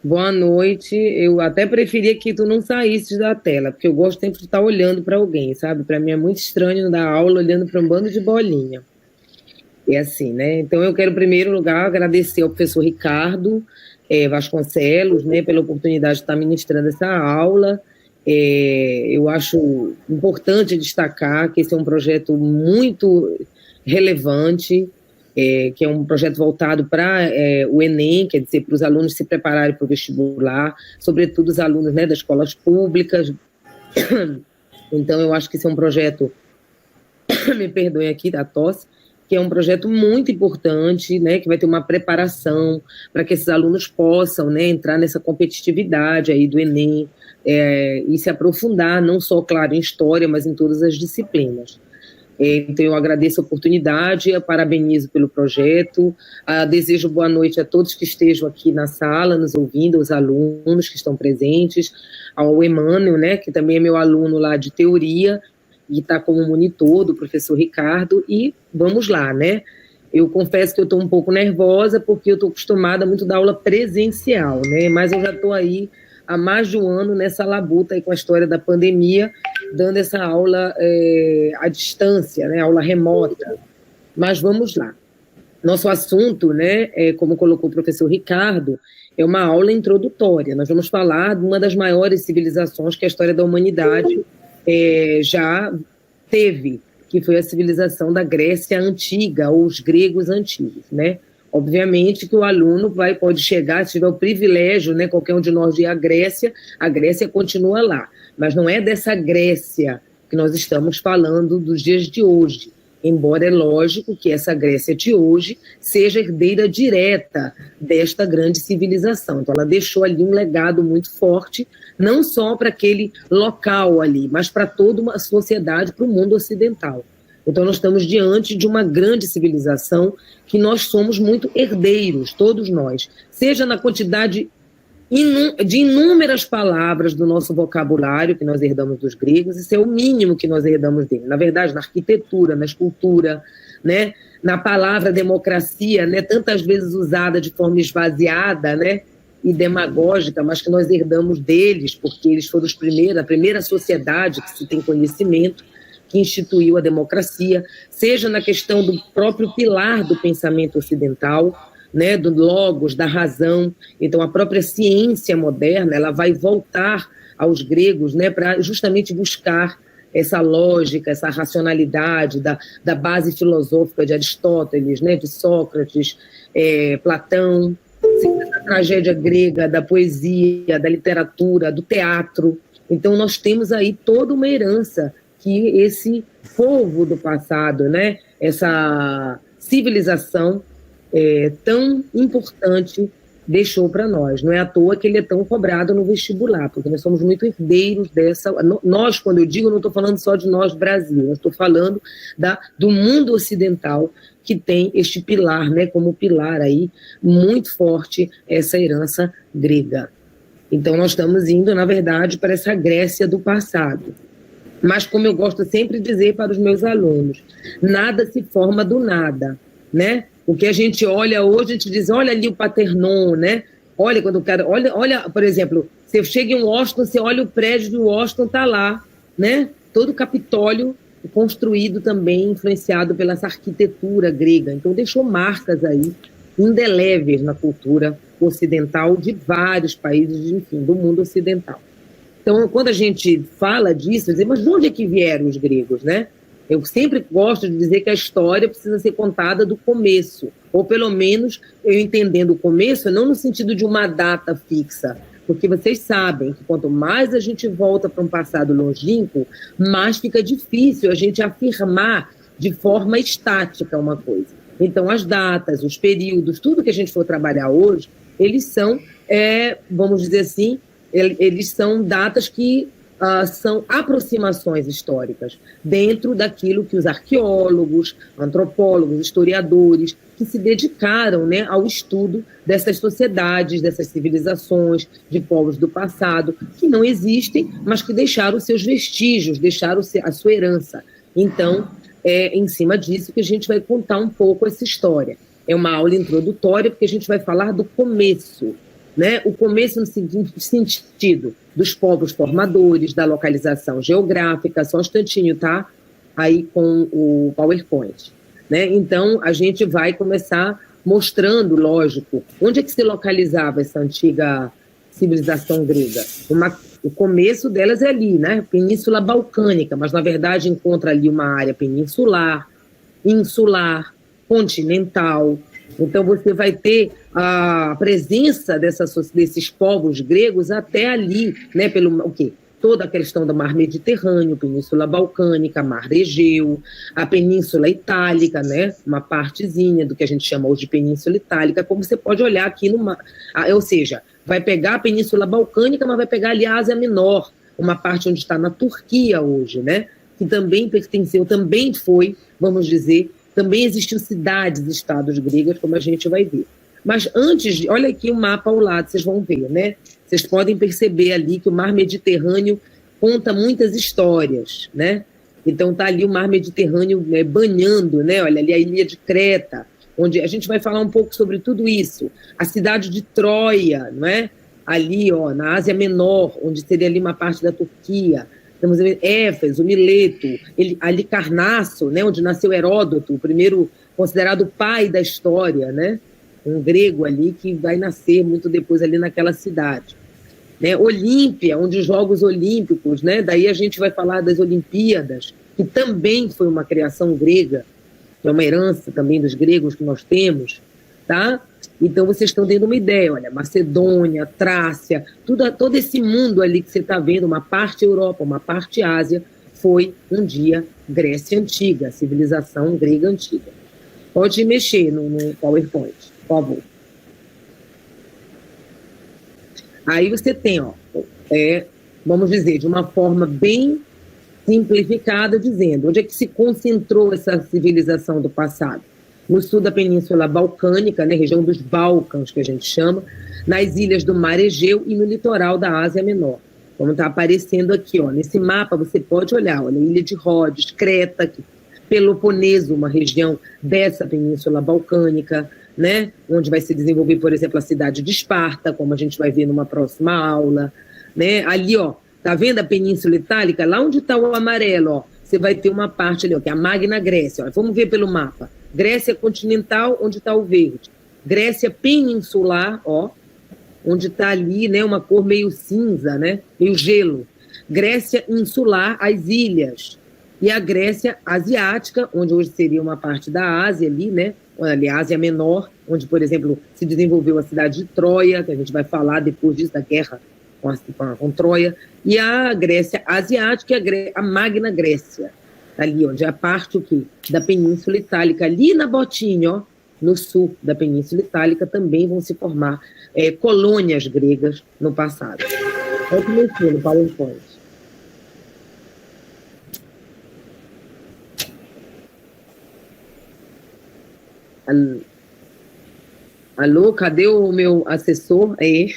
Boa noite. Eu até preferia que tu não saísse da tela, porque eu gosto sempre de estar olhando para alguém, sabe? Para mim é muito estranho dar aula olhando para um bando de bolinha. É assim, né? Então eu quero, em primeiro lugar, agradecer ao professor Ricardo Vasconcelos, né, pela oportunidade de estar ministrando essa aula. Eu acho importante destacar que esse é um projeto muito relevante, que é um projeto voltado para o Enem, quer dizer, para os alunos se prepararem para o vestibular, sobretudo os alunos, né, das escolas públicas. Então, eu acho que esse é um projeto, me perdoem aqui da tosse, que é um projeto muito importante, né, que vai ter uma preparação para que esses alunos possam, né, entrar nessa competitividade aí do Enem, e se aprofundar, não só, claro, em história, mas em todas as disciplinas. Então, eu agradeço a oportunidade, parabenizo pelo projeto, desejo boa noite a todos que estejam aqui na sala, nos ouvindo, os alunos que estão presentes, ao Emmanuel, né, que também é meu aluno lá de teoria, e está como monitor do professor Ricardo, e vamos lá, né? Eu confesso que eu estou um pouco nervosa, porque eu estou acostumada muito da aula presencial, né? Mas eu já estou aí há mais de um ano nessa labuta aí com a história da pandemia, dando essa aula à distância, né? Aula remota. Mas vamos lá. Nosso assunto, né, como colocou o professor Ricardo, é uma aula introdutória. Nós vamos falar de uma das maiores civilizações que a história da humanidade já teve, que foi a civilização da Grécia Antiga, ou os gregos antigos, né? Obviamente que o aluno pode chegar, se tiver o privilégio, né, qualquer um de nós de ir à Grécia, a Grécia continua lá. Mas não é dessa Grécia que nós estamos falando dos dias de hoje. Embora é lógico que essa Grécia de hoje seja herdeira direta desta grande civilização. Então, ela deixou ali um legado muito forte, não só para aquele local ali, mas para toda uma sociedade, para o mundo ocidental. Então, nós estamos diante de uma grande civilização que nós somos muito herdeiros, todos nós, seja na quantidade de inúmeras palavras do nosso vocabulário que nós herdamos dos gregos, isso é o mínimo que nós herdamos dele. Na verdade, na arquitetura, na escultura, né, na palavra democracia, né, tantas vezes usada de forma esvaziada, né, e demagógica, mas que nós herdamos deles, porque eles foram a primeira sociedade que se tem conhecimento, que instituiu a democracia, seja na questão do próprio pilar do pensamento ocidental, né, do logos, da razão. Então, a própria ciência moderna ela vai voltar aos gregos, né, para justamente buscar essa lógica, essa racionalidade da base filosófica de Aristóteles, né, de Sócrates, Platão, a tragédia grega, da poesia, da literatura, do teatro. Então, nós temos aí toda uma herança que esse povo do passado, né, essa civilização tão importante deixou para nós. Não é à toa que ele é tão cobrado no vestibular, porque nós somos muito herdeiros dessa... Nós, quando eu digo, não estou falando só de nós, Brasil, eu estou falando do mundo ocidental, que tem este pilar, né, como pilar aí, muito forte, essa herança grega. Então, nós estamos indo, na verdade, para essa Grécia do passado. Mas, como eu gosto sempre de dizer para os meus alunos, nada se forma do nada, né? O que a gente olha hoje, a gente diz, olha ali o Parthenon, né? Olha, quando o cara... Olha, por exemplo, você chega em Washington, você olha o prédio de Washington, está lá, né? Todo o Capitólio construído também, influenciado pela essa arquitetura grega. Então, deixou marcas aí, indeléveis na cultura ocidental de vários países, enfim, do mundo ocidental. Então, quando a gente fala disso, dizer, mas de onde é que vieram os gregos, né? Eu sempre gosto de dizer que a história precisa ser contada do começo, ou pelo menos eu entendendo o começo, não no sentido de uma data fixa, porque vocês sabem que quanto mais a gente volta para um passado longínquo, mais fica difícil a gente afirmar de forma estática uma coisa. Então, as datas, os períodos, tudo que a gente for trabalhar hoje, eles são, vamos dizer assim, eles são datas que são aproximações históricas dentro daquilo que os arqueólogos, antropólogos, historiadores que se dedicaram, né, ao estudo dessas sociedades, dessas civilizações, de povos do passado, que não existem, mas que deixaram seus vestígios, deixaram a sua herança. Então, é em cima disso que a gente vai contar um pouco essa história. É uma aula introdutória, porque a gente vai falar do começo, né? O começo no sentido dos povos formadores, da localização geográfica, só um instantinho, tá? Aí com o PowerPoint, né? Então, a gente vai começar mostrando, lógico, onde é que se localizava essa antiga civilização grega. O começo delas é ali, né? Península Balcânica, mas, na verdade, encontra ali uma área peninsular, insular, continental. Então, você vai ter a presença desses povos gregos até ali, né? Pelo o quê? Toda a questão do mar Mediterrâneo, Península Balcânica, Mar Egeu, a Península Itálica, né? Uma partezinha do que a gente chama hoje de Península Itálica, como você pode olhar aqui ou seja, vai pegar a Península Balcânica, mas vai pegar ali a Ásia Menor, uma parte onde está na Turquia hoje, né? Que também pertenceu, também foi, vamos dizer, também existiam cidades, estados gregas, como a gente vai ver. Mas antes, olha aqui o mapa ao lado, vocês vão ver, né? Vocês podem perceber ali que o mar Mediterrâneo conta muitas histórias, né? Então tá ali o mar Mediterrâneo, né, banhando, né? Olha ali a ilha de Creta, onde a gente vai falar um pouco sobre tudo isso. A cidade de Troia, não é? Ali, ó, na Ásia Menor, onde seria ali uma parte da Turquia. Temos Éfeso, Mileto, Halicarnasso, né, onde nasceu Heródoto, o primeiro considerado pai da história, né? Um grego ali que vai nascer muito depois ali naquela cidade. Né? Olímpia, onde os Jogos Olímpicos, né? Daí a gente vai falar das Olimpíadas, que também foi uma criação grega, que é uma herança também dos gregos que nós temos, tá? Então vocês estão tendo uma ideia, olha, Macedônia, Trácia, todo esse mundo ali que você está vendo, uma parte Europa, uma parte Ásia, foi um dia Grécia Antiga, civilização grega antiga. Pode mexer no PowerPoint, por favor. Aí você tem, ó, vamos dizer, de uma forma bem simplificada, dizendo onde é que se concentrou essa civilização do passado. No sul da Península Balcânica, né, região dos Balcãs, que a gente chama, nas ilhas do Mar Egeu e no litoral da Ásia Menor. Como está aparecendo aqui, ó, nesse mapa você pode olhar, olha, Ilha de Rhodes, Creta, Peloponeso, uma região dessa Península Balcânica, né, onde vai se desenvolver, por exemplo, a cidade de Esparta, como a gente vai ver numa próxima aula, né, ali, ó, tá vendo a Península Itálica? Lá onde está o amarelo, ó, você vai ter uma parte ali, ó, que é a Magna Grécia, ó, vamos ver pelo mapa, Grécia continental, onde está o verde, Grécia peninsular, ó, onde está ali, né, uma cor meio cinza, né, meio gelo, Grécia insular, as ilhas, e a Grécia asiática, onde hoje seria uma parte da Ásia ali, né, ali a Ásia Menor, onde, por exemplo, se desenvolveu a cidade de Troia, que a gente vai falar depois disso, da guerra com Troia, e a Grécia asiática e a Magna Grécia, ali onde é a parte o quê? Da Península Itálica, ali na botinha, ó, no sul da Península Itálica, também vão se formar colônias gregas no passado. Olha que mexer no PowerPoint. Alô, cadê o meu assessor? Aí.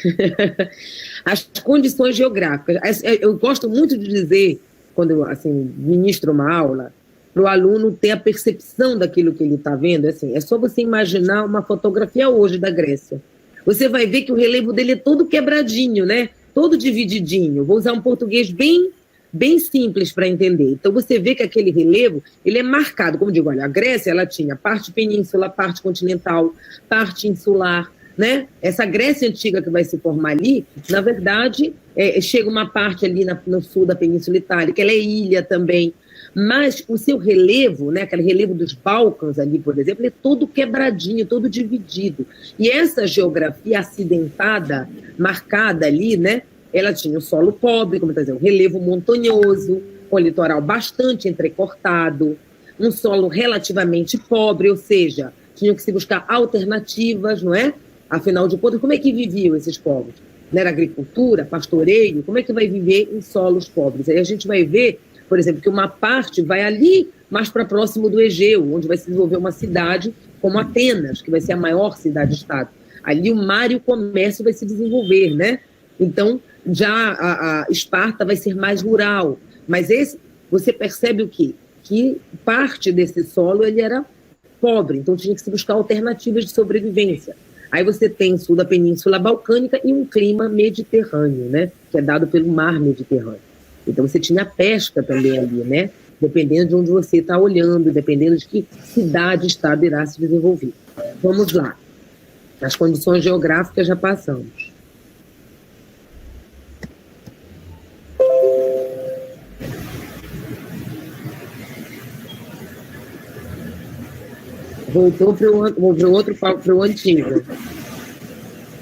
As condições geográficas. Eu gosto muito de dizer, quando eu assim, ministro uma aula, para o aluno ter a percepção daquilo que ele está vendo. Assim, é só você imaginar uma fotografia hoje da Grécia. Você vai ver que o relevo dele é todo quebradinho, né? Todo divididinho. Vou usar um português bem simples para entender. Então, você vê que aquele relevo, ele é marcado, como digo, olha, a Grécia, ela tinha parte península, parte continental, parte insular, né? Essa Grécia antiga que vai se formar ali, na verdade, chega uma parte ali no sul da Península Itálica, ela é ilha também, mas o seu relevo, né, aquele relevo dos Balcãs ali, por exemplo, é todo quebradinho, todo dividido. E essa geografia acidentada, marcada ali, né, ela tinha o solo pobre, como está dizendo, um relevo montanhoso, com litoral bastante entrecortado, um solo relativamente pobre, ou seja, tinham que se buscar alternativas, não é? Afinal de contas, como é que viviam esses povos? Não era agricultura, pastoreio? Como é que vai viver em solos pobres? Aí a gente vai ver, por exemplo, que uma parte vai ali mais para próximo do Egeu, onde vai se desenvolver uma cidade como Atenas, que vai ser a maior cidade-estado. Ali o mar e o comércio vai se desenvolver, né? Então, já a Esparta vai ser mais rural. Mas você percebe o quê? Que parte desse solo ele era pobre, então tinha que se buscar alternativas de sobrevivência. Aí você tem o sul da Península Balcânica e um clima mediterrâneo, né? Que é dado pelo mar Mediterrâneo. Então você tinha pesca também ali, né? Dependendo de onde você está olhando, dependendo de que cidade, estado irá se desenvolver. Vamos lá. As condições geográficas já passamos. Voltou para o antigo.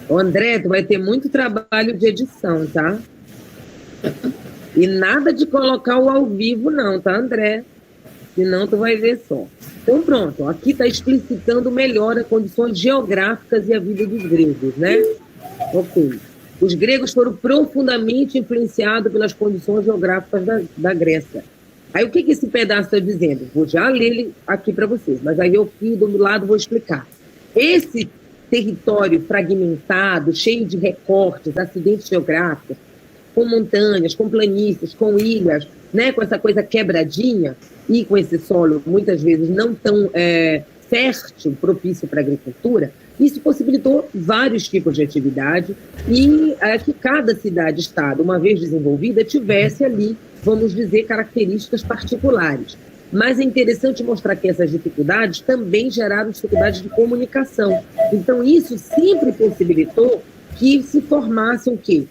Ô, André, tu vai ter muito trabalho de edição, tá? E nada de colocar o ao vivo, não, tá, André? Senão tu vai ver só. Então, pronto. Aqui está explicitando melhor as condições geográficas e a vida dos gregos, né? Ok. Os gregos foram profundamente influenciados pelas condições geográficas da Grécia. Aí, o que esse pedaço está dizendo? Vou já ler ele aqui para vocês, mas aí eu aqui do lado vou explicar. Esse território fragmentado, cheio de recortes, acidentes geográficos, com montanhas, com planícies, com ilhas, né, com essa coisa quebradinha e com esse solo, muitas vezes, não tão fértil, propício para a agricultura, isso possibilitou vários tipos de atividade e que cada cidade-estado, uma vez desenvolvida, tivesse ali, vamos dizer, características particulares. Mas é interessante mostrar que essas dificuldades também geraram dificuldades de comunicação. Então, isso sempre possibilitou que se formassem o quê?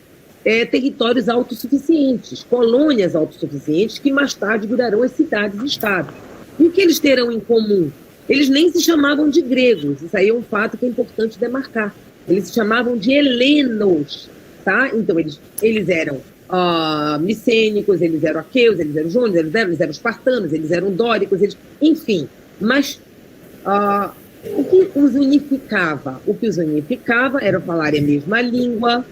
Territórios autossuficientes, colônias autossuficientes, que mais tarde virarão as cidades-estados. E o que eles terão em comum? Eles nem se chamavam de gregos, isso aí é um fato que é importante demarcar. Eles se chamavam de helenos, tá? Então, eles eram micênicos, eles eram aqueus, eles eram jônios, eles eram espartanos, eles eram dóricos, enfim. Mas o que os unificava? O que os unificava era falar a mesma língua,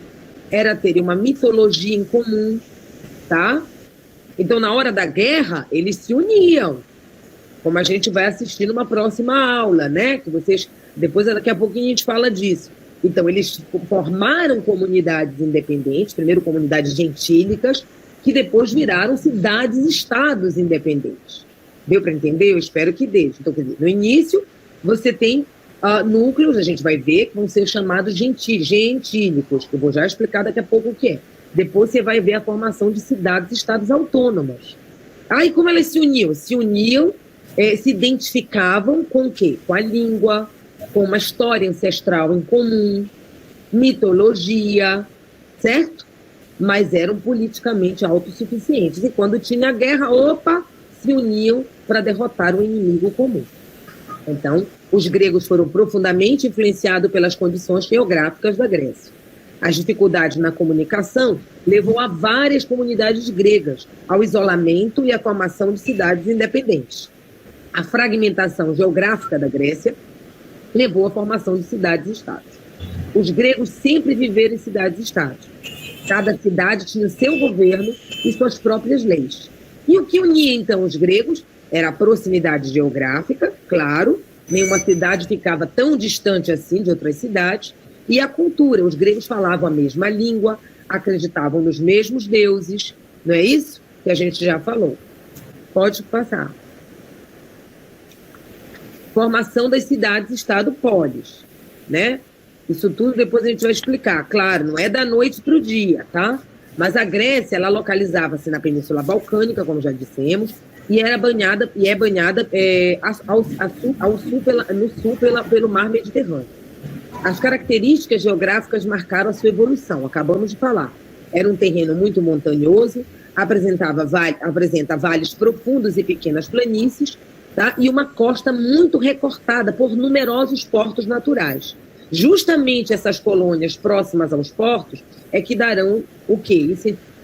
era ter uma mitologia em comum, tá? Então, na hora da guerra, eles se uniam, como a gente vai assistir numa próxima aula, né? Que vocês, depois, daqui a pouquinho a gente fala disso. Então, eles formaram comunidades independentes, primeiro comunidades gentílicas, que depois viraram cidades-estados independentes. Deu para entender? Eu espero que dê. Então, quer dizer, no início, você tem núcleos, a gente vai ver, que vão ser chamados gentílicos, que eu vou já explicar daqui a pouco o que é. Depois você vai ver a formação de cidades-estados autônomas. E como elas se uniam? Se uniam, se identificavam com o quê? Com a língua, com uma história ancestral em comum, mitologia, certo? Mas eram politicamente autossuficientes. E quando tinha guerra, se uniam para derrotar o inimigo comum. Então, os gregos foram profundamente influenciados pelas condições geográficas da Grécia. As dificuldades na comunicação levou a várias comunidades gregas ao isolamento e à formação de cidades independentes. A fragmentação geográfica da Grécia levou à formação de cidades-estados. Os gregos sempre viveram em cidades-estados. Cada cidade tinha seu governo e suas próprias leis. E o que unia, então, os gregos era a proximidade geográfica, claro, nenhuma cidade ficava tão distante assim de outras cidades, e a cultura. Os gregos falavam a mesma língua, acreditavam nos mesmos deuses, não é isso que a gente já falou? Pode passar. Formação das cidades-estado-polis, né? Isso tudo depois a gente vai explicar. Claro, não é da noite para o dia, tá? Mas a Grécia, ela localizava-se na Península Balcânica, como já dissemos, e é banhada no sul pelo Mar Mediterrâneo. As características geográficas marcaram a sua evolução, acabamos de falar. Era um terreno muito montanhoso, apresenta vales profundos e pequenas planícies, tá? E uma costa muito recortada por numerosos portos naturais. Justamente essas colônias próximas aos portos é que darão o quê?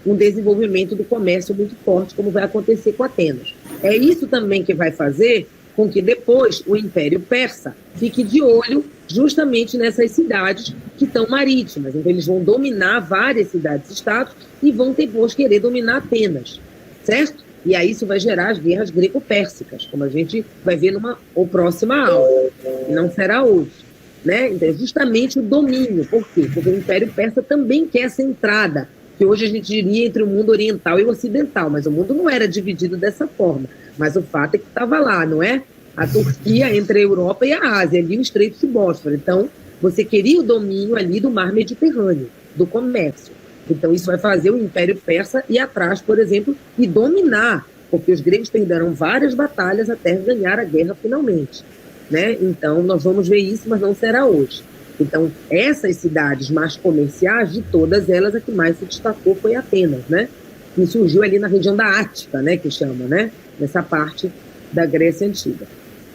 Um desenvolvimento do comércio muito forte, como vai acontecer com Atenas. É isso também que vai fazer com que depois o Império Persa fique de olho justamente nessas cidades que estão marítimas. Então, eles vão dominar várias cidades-estados e vão depois querer dominar Atenas, certo? E aí isso vai gerar as guerras greco-pérsicas, como a gente vai ver numa próxima aula, e não será hoje. Né? Então, é justamente o domínio. Por quê? Porque o Império Persa também quer essa entrada, que hoje a gente diria entre o mundo oriental e o ocidental, mas o mundo não era dividido dessa forma. Mas o fato é que estava lá, não é? A Turquia entre a Europa e a Ásia, ali o Estreito de Bósforo. Então, você queria o domínio ali do mar Mediterrâneo, do comércio. Então, isso vai fazer o Império Persa ir atrás, por exemplo, e dominar, porque os gregos perderam várias batalhas até ganhar a guerra finalmente, né? Então, nós vamos ver isso, mas não será hoje. Então, essas cidades mais comerciais, de todas elas, a que mais se destacou foi Atenas, né? Que surgiu ali na região da Ática, né? Que chama, né? Nessa parte da Grécia Antiga.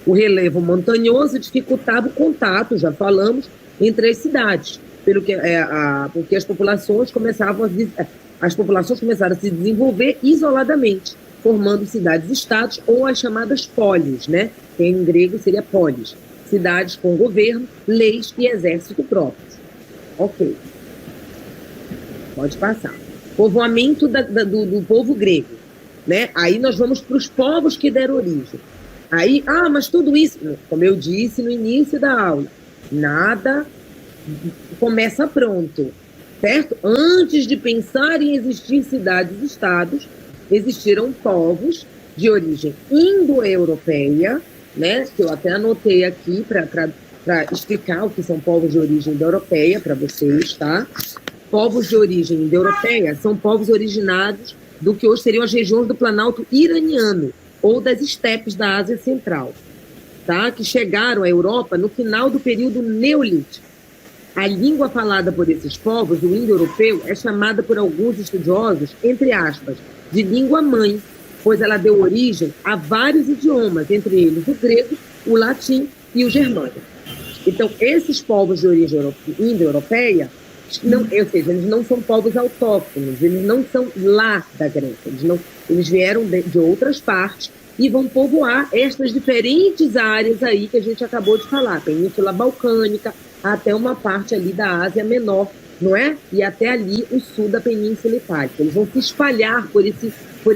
O relevo montanhoso dificultava o contato, já falamos, entre as cidades, porque as populações começaram a se desenvolver isoladamente, formando cidades-estados ou as chamadas polis, né? Que em grego seria polis, cidades com governo, leis e exército próprios. Ok. Pode passar. Povoamento do povo grego, né? Aí nós vamos para os povos que deram origem. Aí, mas tudo isso, como eu disse no início da aula, nada começa pronto, certo? Antes de pensar em existir cidades e estados, existiram povos de origem indo-europeia, né? Que eu até anotei aqui para explicar o que são povos de origem indo-europeia para vocês, tá? Povos de origem indo-europeia são povos originados do que hoje seriam as regiões do Planalto iraniano ou das estepes da Ásia Central, tá? Que chegaram à Europa no final do período Neolítico. A língua falada por esses povos, o indo-europeu, é chamada por alguns estudiosos, entre aspas, de língua-mãe, pois ela deu origem a vários idiomas, entre eles o grego, o latim e o germânico. Então, esses povos de origem indo-europeia, eles não são povos autóctonos, eles não são lá da Grécia, eles vieram de outras partes e vão povoar estas diferentes áreas aí que a gente acabou de falar, Península Balcânica, até uma parte ali da Ásia Menor, não é? E até ali o sul da Península Itálica. Eles vão se espalhar por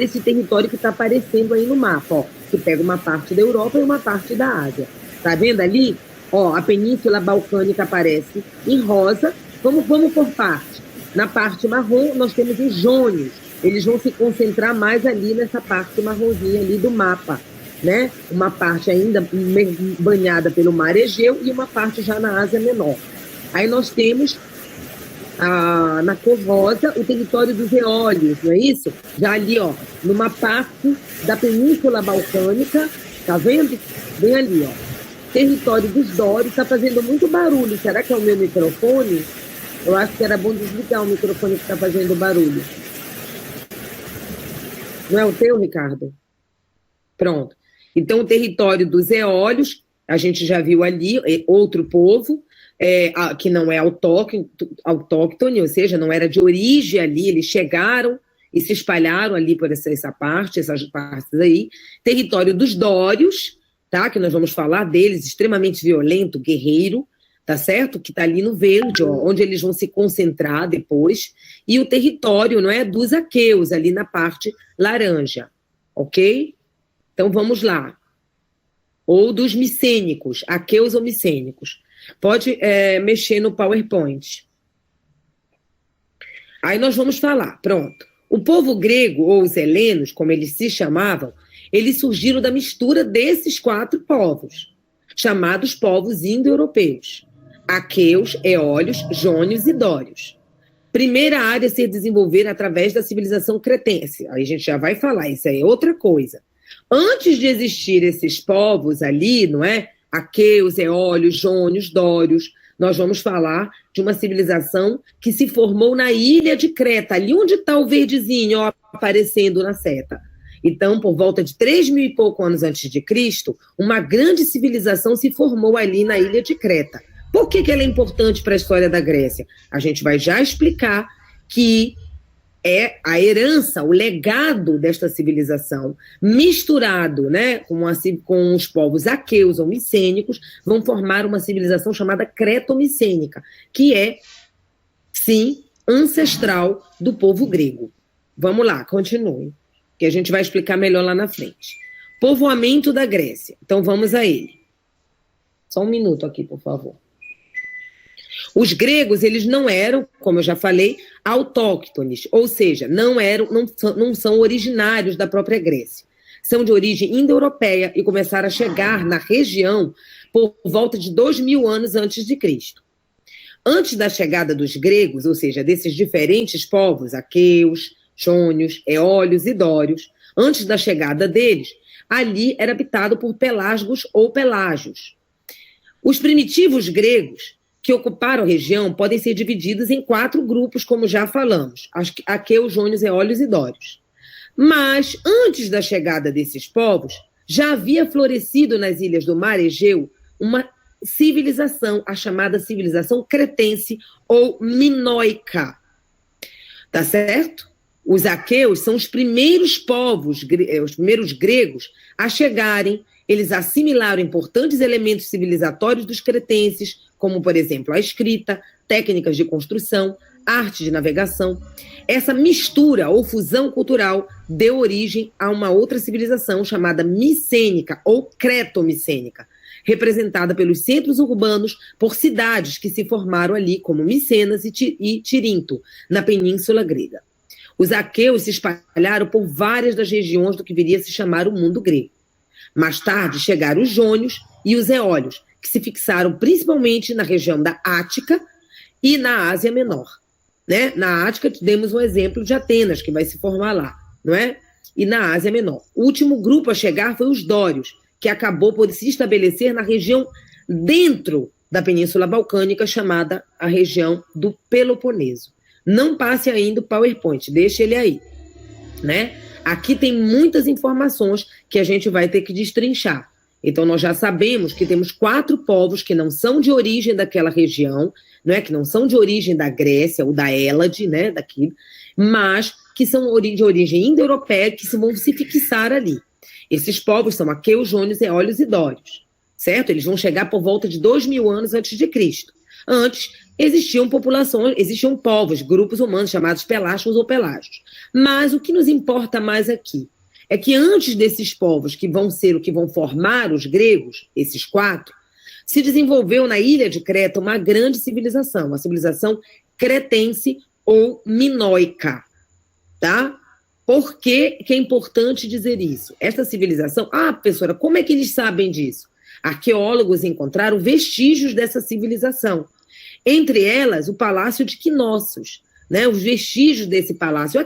esse território que está aparecendo aí no mapa, ó, que pega uma parte da Europa e uma parte da Ásia. Tá vendo ali? Ó, a Península Balcânica aparece em rosa. Vamos por parte. Na parte marrom, nós temos os jônios. Eles vão se concentrar mais ali nessa parte marronzinha ali do mapa, né? Uma parte ainda banhada pelo mar Egeu e uma parte já na Ásia Menor. Aí nós temos, na cor rosa, o território dos eólios, não é isso? Já ali, ó, numa parte da Península Balcânica, tá vendo? Bem ali, ó. Território dos dórios, está fazendo muito barulho. Será que é o meu microfone? Eu acho que era bom desligar o microfone que está fazendo barulho. Não é o teu, Ricardo? Pronto. Então, o território dos eólios, a gente já viu ali, outro povo, que não é autóctone, ou seja, não era de origem ali, eles chegaram e se espalharam ali por essas partes aí. Território dos dórios, tá? Que nós vamos falar deles, extremamente violento, guerreiro, tá certo? Que está ali no verde, ó, onde eles vão se concentrar depois, e o território, não é, dos aqueus, ali na parte laranja, ok? Então, vamos lá. Ou dos micênicos, aqueus ou micênicos. Pode mexer no PowerPoint. Aí nós vamos falar, pronto. O povo grego, ou os helenos, como eles se chamavam, eles surgiram da mistura desses 4 povos, chamados povos indo-europeus. Aqueus, eólios, jônios e dórios. Primeira área a se desenvolver através da civilização cretense. Aí a gente já vai falar, isso aí é outra coisa. Antes de existir esses povos ali, não é? Aqueus, eólios, jônios, dórios, nós vamos falar de uma civilização que se formou na ilha de Creta, ali onde está o verdezinho, ó, aparecendo na seta. Então, por volta de 3.000 e pouco anos antes de Cristo, uma grande civilização se formou ali na ilha de Creta. Por que ela é importante para a história da Grécia? A gente vai já explicar que é a herança, o legado desta civilização, misturado, né, com os povos aqueus ou micênicos, vão formar uma civilização chamada creto-micênica, que é, sim, ancestral do povo grego. Vamos lá, continue, que a gente vai explicar melhor lá na frente. Povoamento da Grécia. Então, vamos a ele. Só um minuto aqui, por favor. Os gregos, eles não eram, como eu já falei, autóctones, ou seja, não são originários da própria Grécia. São de origem indo-europeia e começaram a chegar na região por volta de 2.000 anos antes de Cristo. Antes da chegada dos gregos, ou seja, desses diferentes povos, aqueus, jônios, eólios e dórios, antes da chegada deles, ali era habitado por pelasgos ou pelágios. Os primitivos gregos que ocuparam a região podem ser divididos em 4 grupos, como já falamos, aqueus, jônios, eólios e dórios. Mas, antes da chegada desses povos, já havia florescido nas ilhas do Mar Egeu uma civilização, a chamada civilização cretense ou minoica. Tá certo? Os aqueus são os primeiros povos, os primeiros gregos a chegarem. Eles assimilaram importantes elementos civilizatórios dos cretenses, como, por exemplo, a escrita, técnicas de construção, arte de navegação. Essa mistura ou fusão cultural deu origem a uma outra civilização chamada micênica ou cretomicênica, representada pelos centros urbanos por cidades que se formaram ali, como Micenas e Tirinto, na Península Grega. Os aqueus se espalharam por várias das regiões do que viria a se chamar o mundo grego. Mais tarde chegaram os jônios e os eólios, que se fixaram principalmente na região da Ática e na Ásia Menor. Né? Na Ática, temos um exemplo de Atenas, que vai se formar lá, não é? E na Ásia Menor. O último grupo a chegar foi os dórios, que acabou por se estabelecer na região dentro da Península Balcânica, chamada a região do Peloponeso. Não passe ainda o PowerPoint, deixe ele aí, né? Aqui tem muitas informações que a gente vai ter que destrinchar. Então, nós já sabemos que temos 4 povos que não são de origem daquela região, não é? Que não são de origem da Grécia ou da Hélade, né? Daqui, mas que são de origem indo-europeia, que vão se fixar ali. Esses povos são aqueus, jônios, eólios e dórios, certo? Eles vão chegar por volta de 2000 anos antes de Cristo. Antes, existiam populações, existiam povos, grupos humanos chamados pelasgos ou pelágios. Mas o que nos importa mais aqui é que antes desses povos, que vão ser o que vão formar os gregos, esses 4, se desenvolveu na ilha de Creta uma grande civilização, a civilização cretense ou minoica, tá? Por que é importante dizer isso? Esta civilização... professora, como é que eles sabem disso? Arqueólogos encontraram vestígios dessa civilização. Entre elas, o Palácio de Knossos, né? Os vestígios desse palácio,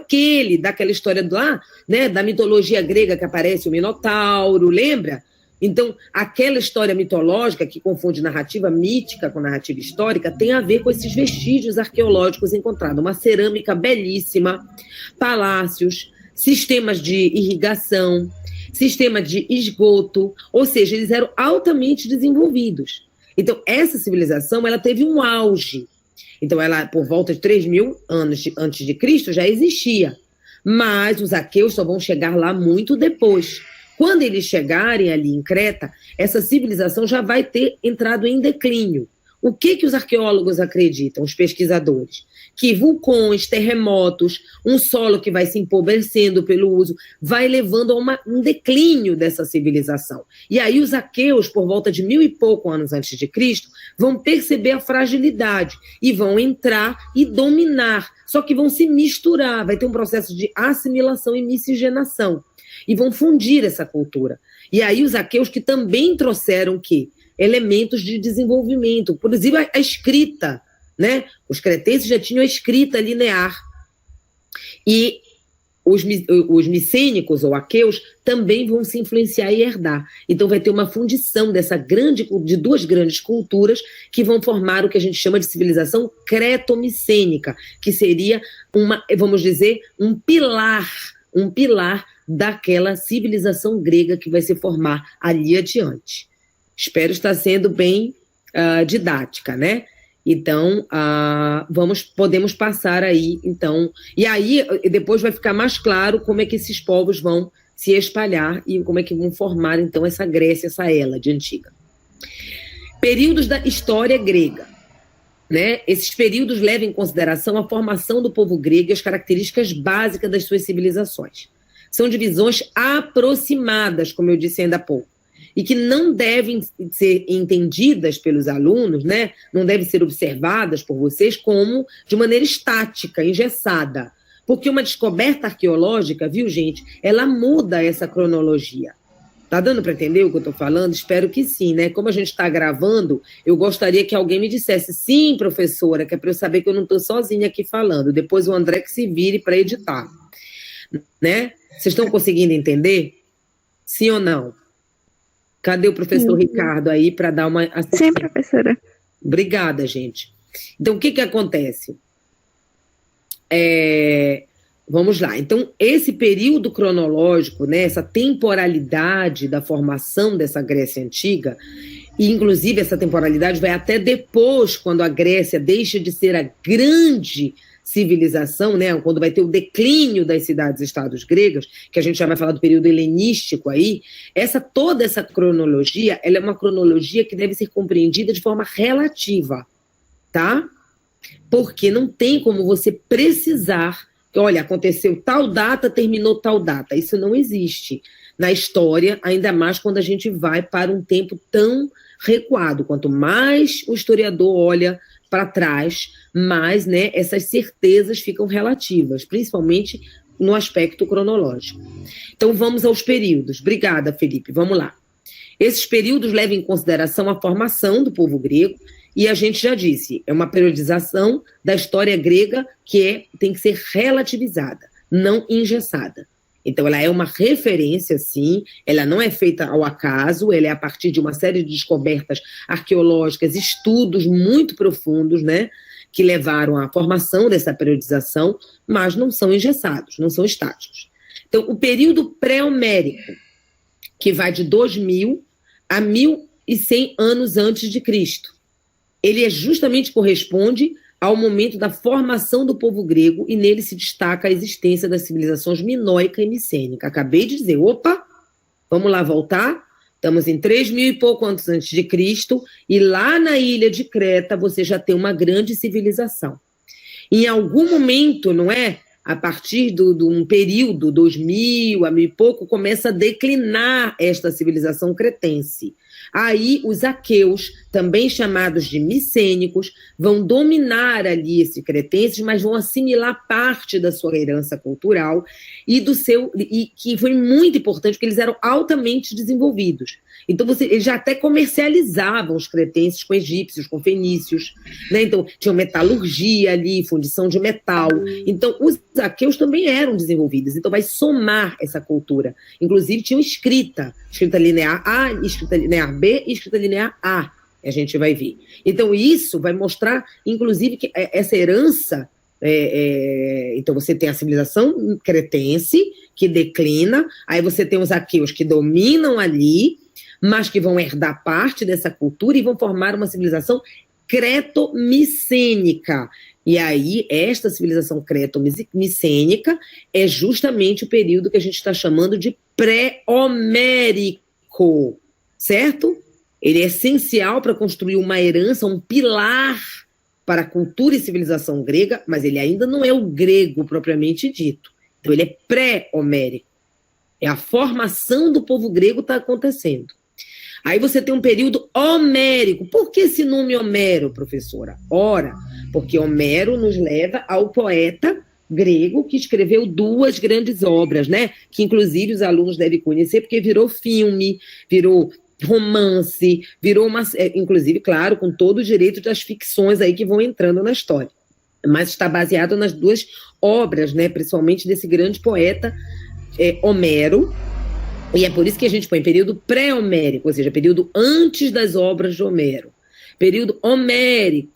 daquela história lá, né? Da mitologia grega que aparece o Minotauro, lembra? Então, aquela história mitológica que confunde narrativa mítica com narrativa histórica tem a ver com esses vestígios arqueológicos encontrados. Uma cerâmica belíssima, palácios, sistemas de irrigação, sistema de esgoto, ou seja, eles eram altamente desenvolvidos. Então, essa civilização, ela teve um auge. Então, ela, por volta de 3.000 anos antes de Cristo, já existia. Mas os aqueus só vão chegar lá muito depois. Quando eles chegarem ali em Creta, essa civilização já vai ter entrado em declínio. O que os arqueólogos acreditam, os pesquisadores? Que vulcões, terremotos, um solo que vai se empobrecendo pelo uso, vai levando a um declínio dessa civilização. E aí os aqueus, por volta de 1000 e pouco anos antes de Cristo, vão perceber a fragilidade e vão entrar e dominar. Só que vão se misturar, vai ter um processo de assimilação e miscigenação. E vão fundir essa cultura. E aí os aqueus que também trouxeram o quê? Elementos de desenvolvimento, por exemplo, a escrita, né? Os cretenses já tinham a escrita linear. E os micênicos ou aqueus também vão se influenciar e herdar. Então vai ter uma fundição de 2 grandes culturas que vão formar o que a gente chama de civilização cretomicênica, que seria vamos dizer, um pilar daquela civilização grega que vai se formar ali adiante. Espero estar sendo bem didática, né? Então, podemos passar aí, então... E aí, depois vai ficar mais claro como é que esses povos vão se espalhar e como é que vão formar, então, essa Grécia, essa Hélade antiga. Períodos da história grega, né? Esses períodos levam em consideração a formação do povo grego e as características básicas das suas civilizações. São divisões aproximadas, como eu disse ainda há pouco, e que não devem ser entendidas pelos alunos, né? Não devem ser observadas por vocês como de maneira estática, engessada. Porque uma descoberta arqueológica, viu, gente, ela muda essa cronologia. Tá dando para entender o que eu estou falando? Espero que sim, né? Como a gente está gravando, eu gostaria que alguém me dissesse sim, professora, que é para eu saber que eu não estou sozinha aqui falando. Depois o André que se vire para editar, né? Vocês estão conseguindo entender? Sim ou não? Cadê o professor Ricardo aí para dar uma assistência? Sim, professora. Obrigada, gente. Então, o que acontece? Vamos lá. Então, esse período cronológico, né, essa temporalidade da formação dessa Grécia Antiga, e inclusive essa temporalidade vai até depois, quando a Grécia deixa de ser a grande civilização, né, quando vai ter o declínio das cidades-estados gregas, que a gente já vai falar do período helenístico aí, toda essa cronologia, ela é uma cronologia que deve ser compreendida de forma relativa, tá? Porque não tem como você precisar, olha, aconteceu tal data, terminou tal data. Isso não existe na história, ainda mais quando a gente vai para um tempo tão recuado. Quanto mais o historiador olha para trás, mais, né, essas certezas ficam relativas, principalmente no aspecto cronológico. Então vamos aos períodos. Obrigada, Felipe. Vamos lá. Esses períodos levam em consideração a formação do povo grego, e a gente já disse, é uma periodização da história grega que tem que ser relativizada, não engessada. Então, ela é uma referência, sim, ela não é feita ao acaso, ela é a partir de uma série de descobertas arqueológicas, estudos muito profundos, né, que levaram à formação dessa periodização, mas não são engessados, não são estáticos. Então, o período pré-homérico, que vai de 2000 a 1100 anos antes de Cristo, ele justamente corresponde ao momento da formação do povo grego e nele se destaca a existência das civilizações minoica e micênica. Acabei de dizer, opa, vamos lá voltar? Estamos em 3.000 e pouco antes de Cristo e lá na ilha de Creta você já tem uma grande civilização. Em algum momento, não é? A partir de um período, 2000 a 1000 e pouco, começa a declinar esta civilização cretense. Aí os aqueus, também chamados de micênicos, vão dominar ali esses cretenses, mas vão assimilar parte da sua herança cultural e que foi muito importante, porque eles eram altamente desenvolvidos. Então, eles já até comercializavam os cretenses com egípcios, com fenícios, né? Então, tinha metalurgia ali, fundição de metal. Então, os aqueus também eram desenvolvidos. Então, vai somar essa cultura. Inclusive, tinham escrita linear A, escrita linear B e escrita linear A. A gente vai ver. Então, isso vai mostrar, inclusive, que essa herança... então, você tem a civilização cretense, que declina, aí você tem os aqueus que dominam ali, mas que vão herdar parte dessa cultura e vão formar uma civilização creto-micênica. E aí, esta civilização creto-micênica é justamente o período que a gente está chamando de pré-homérico, certo? Ele é essencial para construir uma herança, um pilar para a cultura e civilização grega, mas ele ainda não é o grego propriamente dito. Então, ele é pré-homérico. É a formação do povo grego está acontecendo. Aí você tem um período homérico. Por que esse nome Homero, professora? Ora, porque Homero nos leva ao poeta grego que escreveu 2 grandes obras, né? Que inclusive os alunos devem conhecer, porque virou filme, virou romance, virou inclusive, claro, com todo o direito das ficções aí que vão entrando na história. Mas está baseado nas 2 obras, né? Principalmente desse grande poeta Homero. E é por isso que a gente põe período pré-homérico, ou seja, período antes das obras de Homero. Período homérico,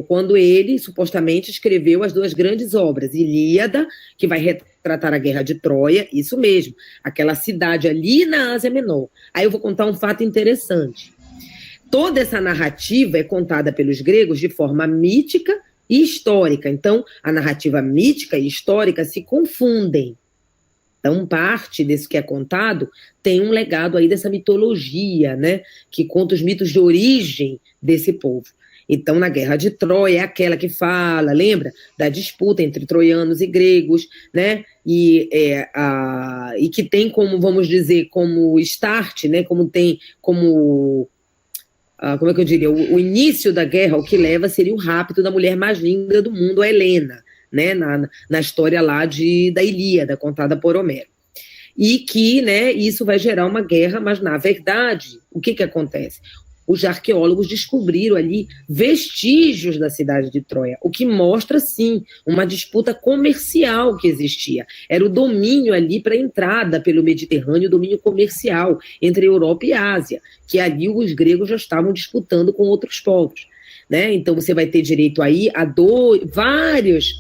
quando ele supostamente escreveu as 2 grandes obras, Ilíada, que vai retratar a Guerra de Troia, isso mesmo, aquela cidade ali na Ásia Menor. Aí eu vou contar um fato interessante. Toda essa narrativa é contada pelos gregos de forma mítica e histórica. Então, a narrativa mítica e histórica se confundem. Então, parte desse que é contado tem um legado aí dessa mitologia, né? Que conta os mitos de origem desse povo. Então, na Guerra de Troia é aquela que fala, lembra? Da disputa entre troianos e gregos, né? E que tem como, vamos dizer, como start, né? Como é que eu diria? O início da guerra, o que leva seria o rapto da mulher mais linda do mundo, a Helena, né, na história lá da Ilíada, contada por Homero. e que, né, isso vai gerar uma guerra, mas na verdade, o que acontece? Os arqueólogos descobriram ali vestígios da cidade de Troia, o que mostra, sim, uma disputa comercial que existia. Era o domínio ali para a entrada pelo Mediterrâneo, o domínio comercial entre Europa e Ásia, que ali os gregos já estavam disputando com outros povos. Né? Então você vai ter direito aí a vários,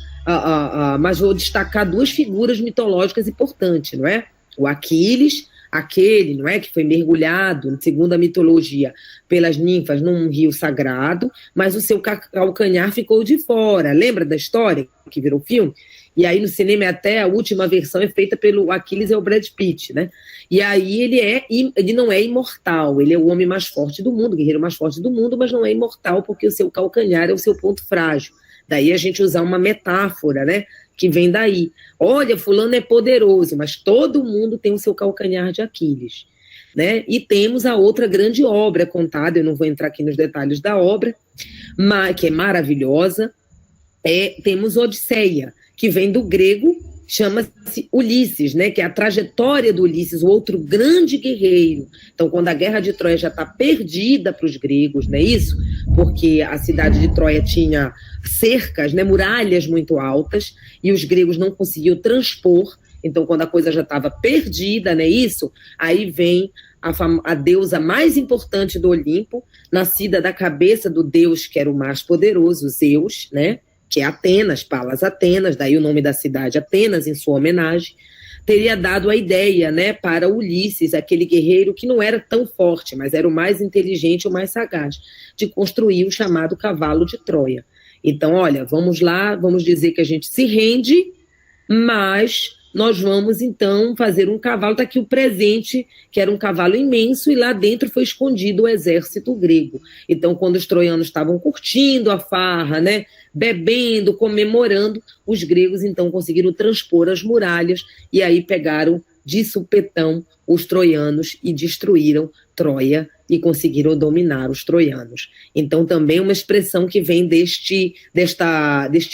mas vou destacar duas figuras mitológicas importantes, não é? O Aquiles, aquele, não é, que foi mergulhado, segundo a mitologia, pelas ninfas num rio sagrado, mas o seu calcanhar ficou de fora. Lembra da história que virou filme? E aí no cinema até a última versão é feita pelo Aquiles, é o Brad Pitt, né? E aí ele não é imortal, ele é o homem mais forte do mundo, o guerreiro mais forte do mundo, mas não é imortal porque o seu calcanhar é o seu ponto frágil. Daí a gente usar uma metáfora, né? Que vem daí. Olha, fulano é poderoso, mas todo mundo tem o seu calcanhar de Aquiles. Né? E temos a outra grande obra contada, eu não vou entrar aqui nos detalhes da obra, mas, que é maravilhosa, temos Odisseia, que vem do grego, chama-se Ulisses, né? Que é a trajetória do Ulisses, o outro grande guerreiro. Então, quando a guerra de Troia já está perdida para os gregos, não é isso? Porque a cidade de Troia tinha cercas, né, muralhas muito altas, e os gregos não conseguiam transpor. Então, quando a coisa já estava perdida, não é isso? Aí vem a deusa mais importante do Olimpo, nascida da cabeça do deus que era o mais poderoso, Zeus, né? Que é Atenas, Palas Atenas, daí o nome da cidade Atenas, em sua homenagem, teria dado a ideia, né, para Ulisses, aquele guerreiro que não era tão forte, mas era o mais inteligente, o mais sagaz, de construir o chamado cavalo de Troia. Então, olha, vamos lá, vamos dizer que a gente se rende, mas nós vamos, então, fazer um cavalo. Está aqui o presente, que era um cavalo imenso, e lá dentro foi escondido o exército grego. Então, quando os troianos estavam curtindo a farra, né, bebendo, comemorando, os gregos, então, conseguiram transpor as muralhas, e aí pegaram de supetão os troianos e destruíram Troia e conseguiram dominar os troianos. Então, também uma expressão que vem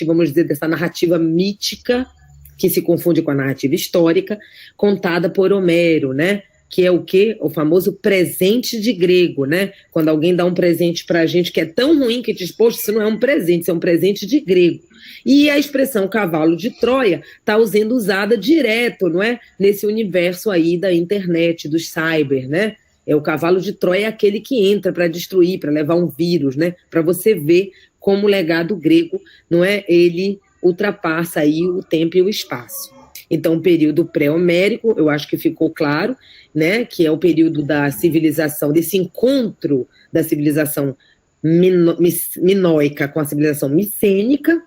vamos dizer, dessa narrativa mítica, que se confunde com a narrativa histórica, contada por Homero, né? Que é o quê? O famoso presente de grego, né? Quando alguém dá um presente para a gente que é tão ruim que diz, poxa, isso não é um presente, isso é um presente de grego. E a expressão cavalo de Troia está sendo usada direto, não é? Nesse universo aí da internet, dos cyber, né? O cavalo de Troia é aquele que entra para destruir, para levar um vírus, né? Para você ver como o legado grego, não é? Ele ultrapassa aí o tempo e o espaço. Então, o período pré-homérico, eu acho que ficou claro, né, que é o período da civilização, desse encontro da civilização minoica com a civilização micênica,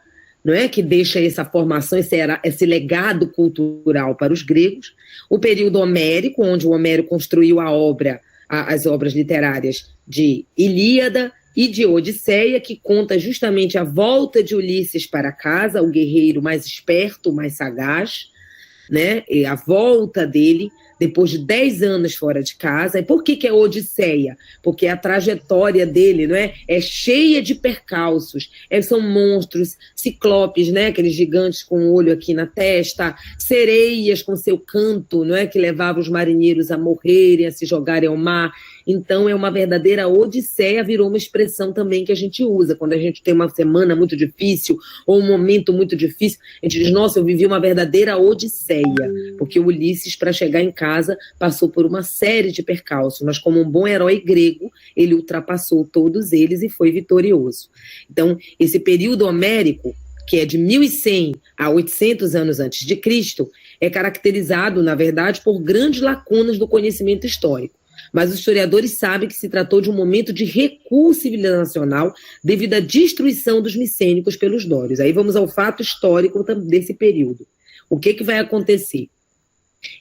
não é, que deixa essa formação, esse legado cultural para os gregos. O período homérico, onde o Homero construiu as obras literárias de Ilíada e de Odisseia, que conta justamente a volta de Ulisses para casa, o guerreiro mais esperto, mais sagaz, né? E a volta dele depois de 10 anos fora de casa. E por que é Odisseia? Porque a trajetória dele, não é? É cheia de percalços. São monstros, ciclopes, né? Aqueles gigantes com o olho aqui na testa, sereias com seu canto, não é? Que levava os marinheiros a morrerem, a se jogarem ao mar. Então, é uma verdadeira odisseia, virou uma expressão também que a gente usa. Quando a gente tem uma semana muito difícil ou um momento muito difícil, a gente diz, nossa, eu vivi uma verdadeira odisseia. Porque o Ulisses, para chegar em casa, passou por uma série de percalços, mas como um bom herói grego, ele ultrapassou todos eles e foi vitorioso. Então, esse período homérico, que é de 1100 a 800 anos antes de Cristo, é caracterizado, na verdade, por grandes lacunas do conhecimento histórico. Mas os historiadores sabem que se tratou de um momento de recuo civilizacional devido à destruição dos micênicos pelos dórios. Aí vamos ao fato histórico desse período. O que vai acontecer?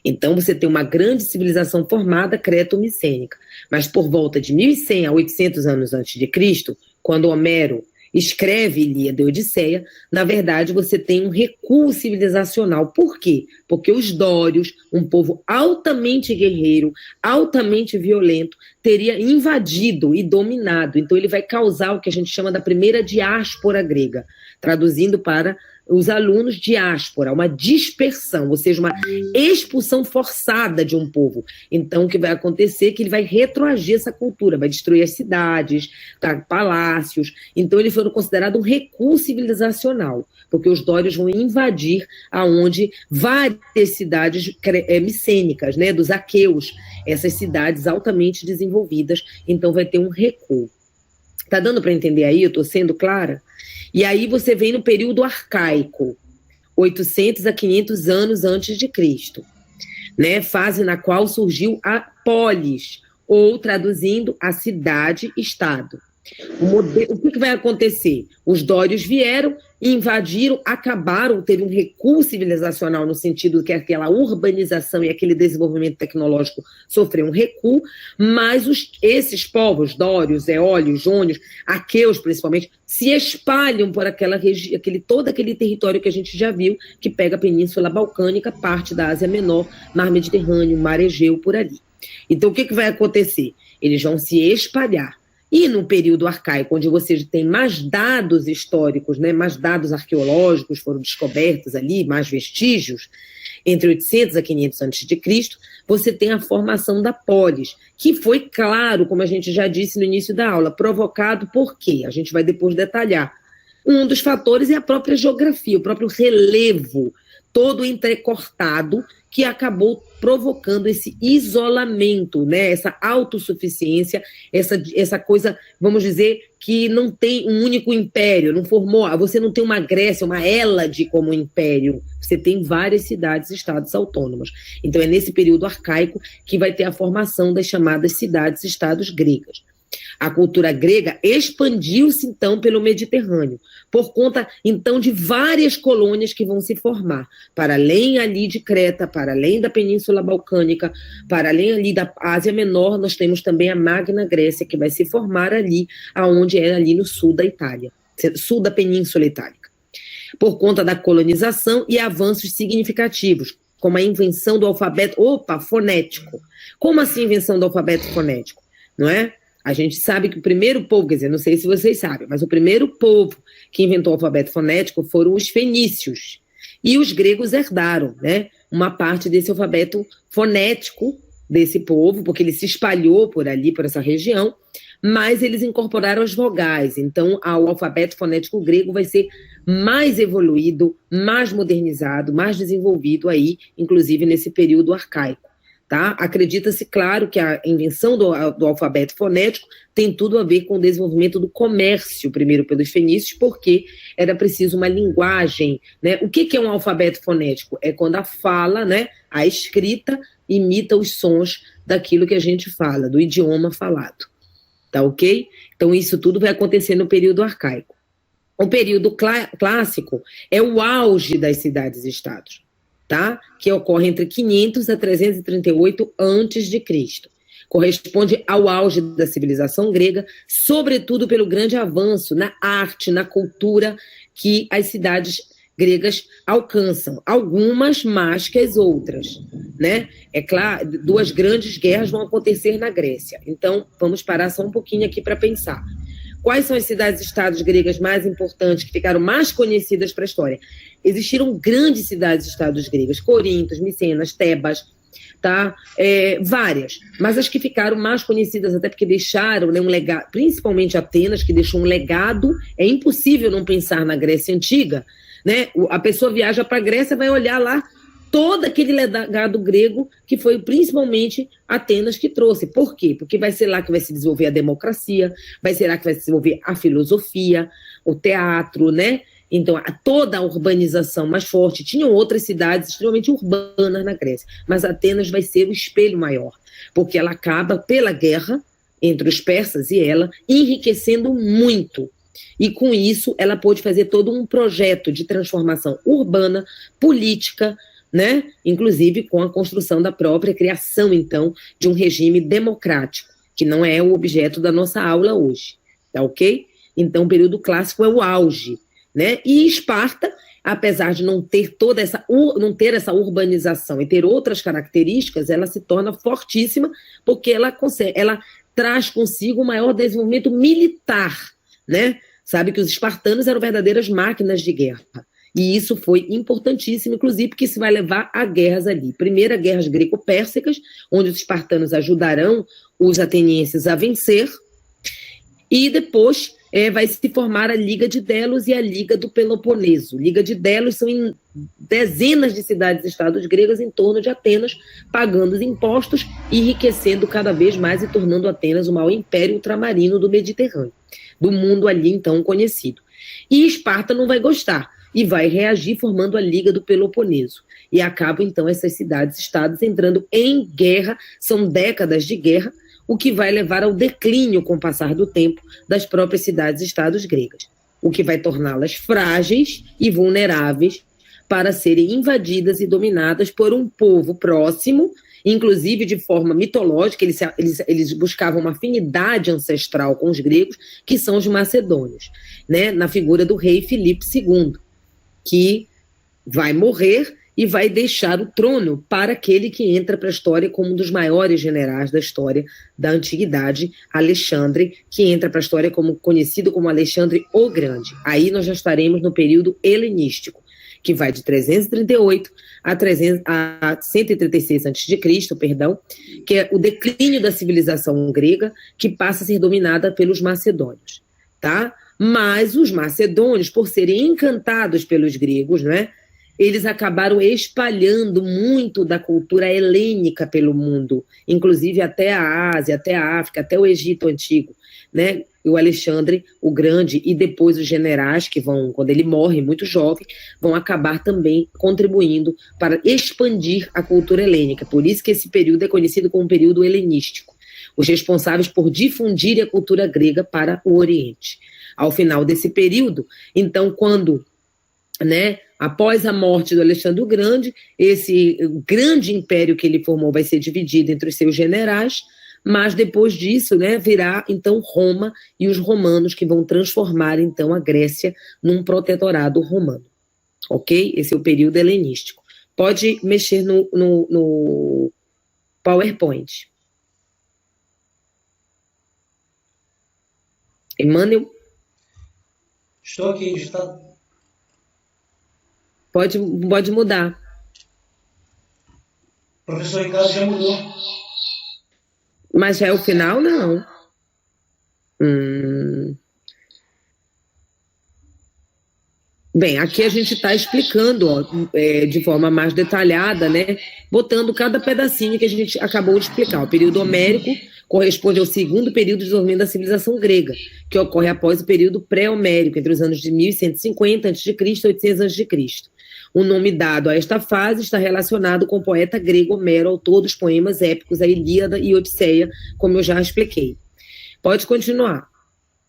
Então você tem uma grande civilização formada, creto-micênica, mas por volta de 1100 a 800 anos antes de Cristo, quando Homero escreve Ilíada e Odisseia, na verdade você tem um recuo civilizacional. Por quê? Porque os dórios, um povo altamente guerreiro, altamente violento, teria invadido e dominado. Então ele vai causar o que a gente chama da primeira diáspora grega, traduzindo para os alunos diáspora, uma dispersão, ou seja, uma expulsão forçada de um povo. Então, o que vai acontecer é que ele vai retroagir essa cultura, vai destruir as cidades, tá, palácios. Então, eles foram considerados um recuo civilizacional, porque os dórios vão invadir aonde várias cidades micênicas, né, dos aqueus, essas cidades altamente desenvolvidas, então vai ter um recuo. Tá dando para entender aí? Eu estou sendo clara? E aí você vem no período arcaico, 800 a 500 anos antes de Cristo, né? Fase na qual surgiu a polis, ou traduzindo, a cidade-estado. O que vai acontecer? Os dórios vieram, invadiram, acabaram, teve um recuo civilizacional no sentido que aquela urbanização e aquele desenvolvimento tecnológico sofreu um recuo, mas esses povos, dórios, eólios, jônios, aqueus principalmente, se espalham por aquela região, todo aquele território que a gente já viu, que pega a Península Balcânica, parte da Ásia Menor, Mar Mediterrâneo, Mar Egeu, por ali. Então, o que vai acontecer? Eles vão se espalhar. E no período arcaico, onde você tem mais dados históricos, né, mais dados arqueológicos foram descobertos ali, mais vestígios, entre 800 a 500 a.C., você tem a formação da polis, que foi, claro, como a gente já disse no início da aula, provocado por quê? A gente vai depois detalhar. Um dos fatores é a própria geografia, o próprio relevo, todo entrecortado, que acabou provocando esse isolamento, né? Essa autossuficiência, essa coisa, vamos dizer, que não tem um único império, não formou, você não tem uma Grécia, uma Hélade como império, você tem várias cidades, estados autônomos. Então é nesse período arcaico que vai ter a formação das chamadas cidades-estados gregas. A cultura grega expandiu-se, então, pelo Mediterrâneo, por conta, então, de várias colônias que vão se formar, para além ali de Creta, para além da Península Balcânica, para além ali da Ásia Menor, nós temos também a Magna Grécia, que vai se formar ali, aonde é ali no sul da Itália, sul da Península Itálica, por conta da colonização e avanços significativos, como a invenção do alfabeto, fonético. Como assim invenção do alfabeto fonético? Não é? A gente sabe que o primeiro povo, quer dizer, não sei se vocês sabem, mas o primeiro povo que inventou o alfabeto fonético foram os fenícios. E os gregos herdaram, né, uma parte desse alfabeto fonético desse povo, porque ele se espalhou por ali, por essa região, mas eles incorporaram as vogais. Então, o alfabeto fonético grego vai ser mais evoluído, mais modernizado, mais desenvolvido aí, inclusive nesse período arcaico. Tá? Acredita-se, claro, que a invenção do alfabeto fonético tem tudo a ver com o desenvolvimento do comércio, primeiro pelos fenícios, porque era preciso uma linguagem, né? O que é um alfabeto fonético? É quando a fala, né, a escrita, imita os sons daquilo que a gente fala, do idioma falado. Tá ok? Então isso tudo vai acontecer no período arcaico. O período clássico é o auge das cidades-estados. Tá? Que ocorre entre 500 a 338 a.C. Corresponde ao auge da civilização grega, sobretudo pelo grande avanço na arte, na cultura que as cidades gregas alcançam, algumas mais que as outras, né? É claro, duas grandes guerras vão acontecer na Grécia. Então, vamos parar só um pouquinho aqui para pensar. Quais são as cidades-estados gregas mais importantes, que ficaram mais conhecidas para a história? Existiram grandes cidades-estados gregas, Corinto, Micenas, Tebas, tá? Várias, mas as que ficaram mais conhecidas, até porque deixaram, né, um legado, principalmente Atenas, que deixou um legado. É impossível não pensar na Grécia Antiga, né? A pessoa viaja para a Grécia, vai olhar lá todo aquele legado grego que foi principalmente Atenas que trouxe. Por quê? Porque vai ser lá que vai se desenvolver a democracia, vai ser lá que vai se desenvolver a filosofia, o teatro, né? Então, toda a urbanização mais forte. Tinham outras cidades extremamente urbanas na Grécia, mas Atenas vai ser o espelho maior, porque ela acaba, pela guerra entre os persas e ela, enriquecendo muito. E com isso, ela pôde fazer todo um projeto de transformação urbana, política, né? Inclusive com a construção da própria criação, então, de um regime democrático, que não é o objeto da nossa aula hoje, tá ok? Então, o período clássico é o auge, né? E Esparta, apesar de não ter essa urbanização e ter outras características, ela se torna fortíssima, porque ela traz consigo um maior desenvolvimento militar, né? Sabe que os espartanos eram verdadeiras máquinas de guerra. E isso foi importantíssimo, inclusive, porque isso vai levar a guerras ali. Primeiro, guerras greco-pérsicas, onde os espartanos ajudarão os atenienses a vencer, e depois vai se formar a Liga de Delos e a Liga do Peloponeso. Liga de Delos são em dezenas de cidades e estados gregas em torno de Atenas, pagando os impostos e enriquecendo cada vez mais e tornando Atenas o maior império ultramarino do Mediterrâneo, do mundo ali então conhecido. E Esparta não vai gostar e vai reagir formando a Liga do Peloponeso. E acabam então essas cidades-estados entrando em guerra, são décadas de guerra, o que vai levar ao declínio com o passar do tempo das próprias cidades-estados gregas, o que vai torná-las frágeis e vulneráveis para serem invadidas e dominadas por um povo próximo, inclusive de forma mitológica. Eles buscavam uma afinidade ancestral com os gregos, que são os macedônios, né? Na figura do rei Filipe II, que vai morrer e vai deixar o trono para aquele que entra para a história como um dos maiores generais da história da antiguidade, Alexandre, que entra para a história como conhecido como Alexandre o Grande. Aí nós já estaremos no período helenístico, que vai de 338 a 136 a.C., que é o declínio da civilização grega, que passa a ser dominada pelos macedônios, tá? Mas os macedônios, por serem encantados pelos gregos, né, eles acabaram espalhando muito da cultura helênica pelo mundo, inclusive até a Ásia, até a África, até o Egito Antigo, né? O Alexandre o Grande e depois os generais que vão, quando ele morre muito jovem, vão acabar também contribuindo para expandir a cultura helênica. Por isso que esse período é conhecido como período helenístico. Os responsáveis por difundir a cultura grega para o Oriente. Ao final desse período, então, quando, né, após a morte do Alexandre o Grande, esse grande império que ele formou vai ser dividido entre os seus generais, mas depois disso, né, virá então Roma e os romanos que vão transformar então a Grécia num protetorado romano. Ok? Esse é o período helenístico. Pode mexer no PowerPoint. Emmanuel? Estou aqui, está. Pode mudar. Professor Ricardo já mudou. Mas já é o final, não. Bem, aqui a gente está explicando, ó, de forma mais detalhada, né, botando cada pedacinho que a gente acabou de explicar. O período homérico corresponde ao segundo período de desenvolvimento da civilização grega, que ocorre após o período pré-homérico, entre os anos de 1150 a.C. e 800 a.C. O nome dado a esta fase está relacionado com o poeta grego Homero, autor dos poemas épicos A Ilíada e Odisseia, como eu já expliquei. Pode continuar.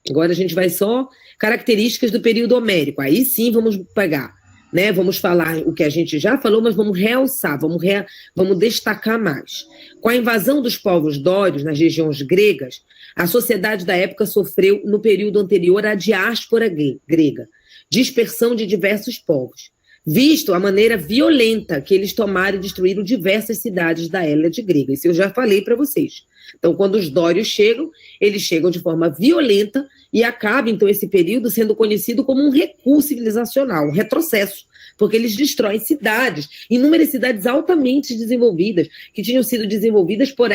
Agora a gente vai só características do período homérico. Aí sim vamos pegar, né? Vamos falar o que a gente já falou, mas vamos realçar, vamos destacar mais. Com a invasão dos povos dórios nas regiões gregas, a sociedade da época sofreu, no período anterior, a diáspora grega, dispersão de diversos povos, visto a maneira violenta que eles tomaram e destruíram diversas cidades da Hélade grega. Isso eu já falei para vocês. Então, quando os dórios chegam, eles chegam de forma violenta e acaba, então, esse período sendo conhecido como um recuo civilizacional, um retrocesso, porque eles destroem cidades, inúmeras cidades altamente desenvolvidas, que tinham sido desenvolvidas por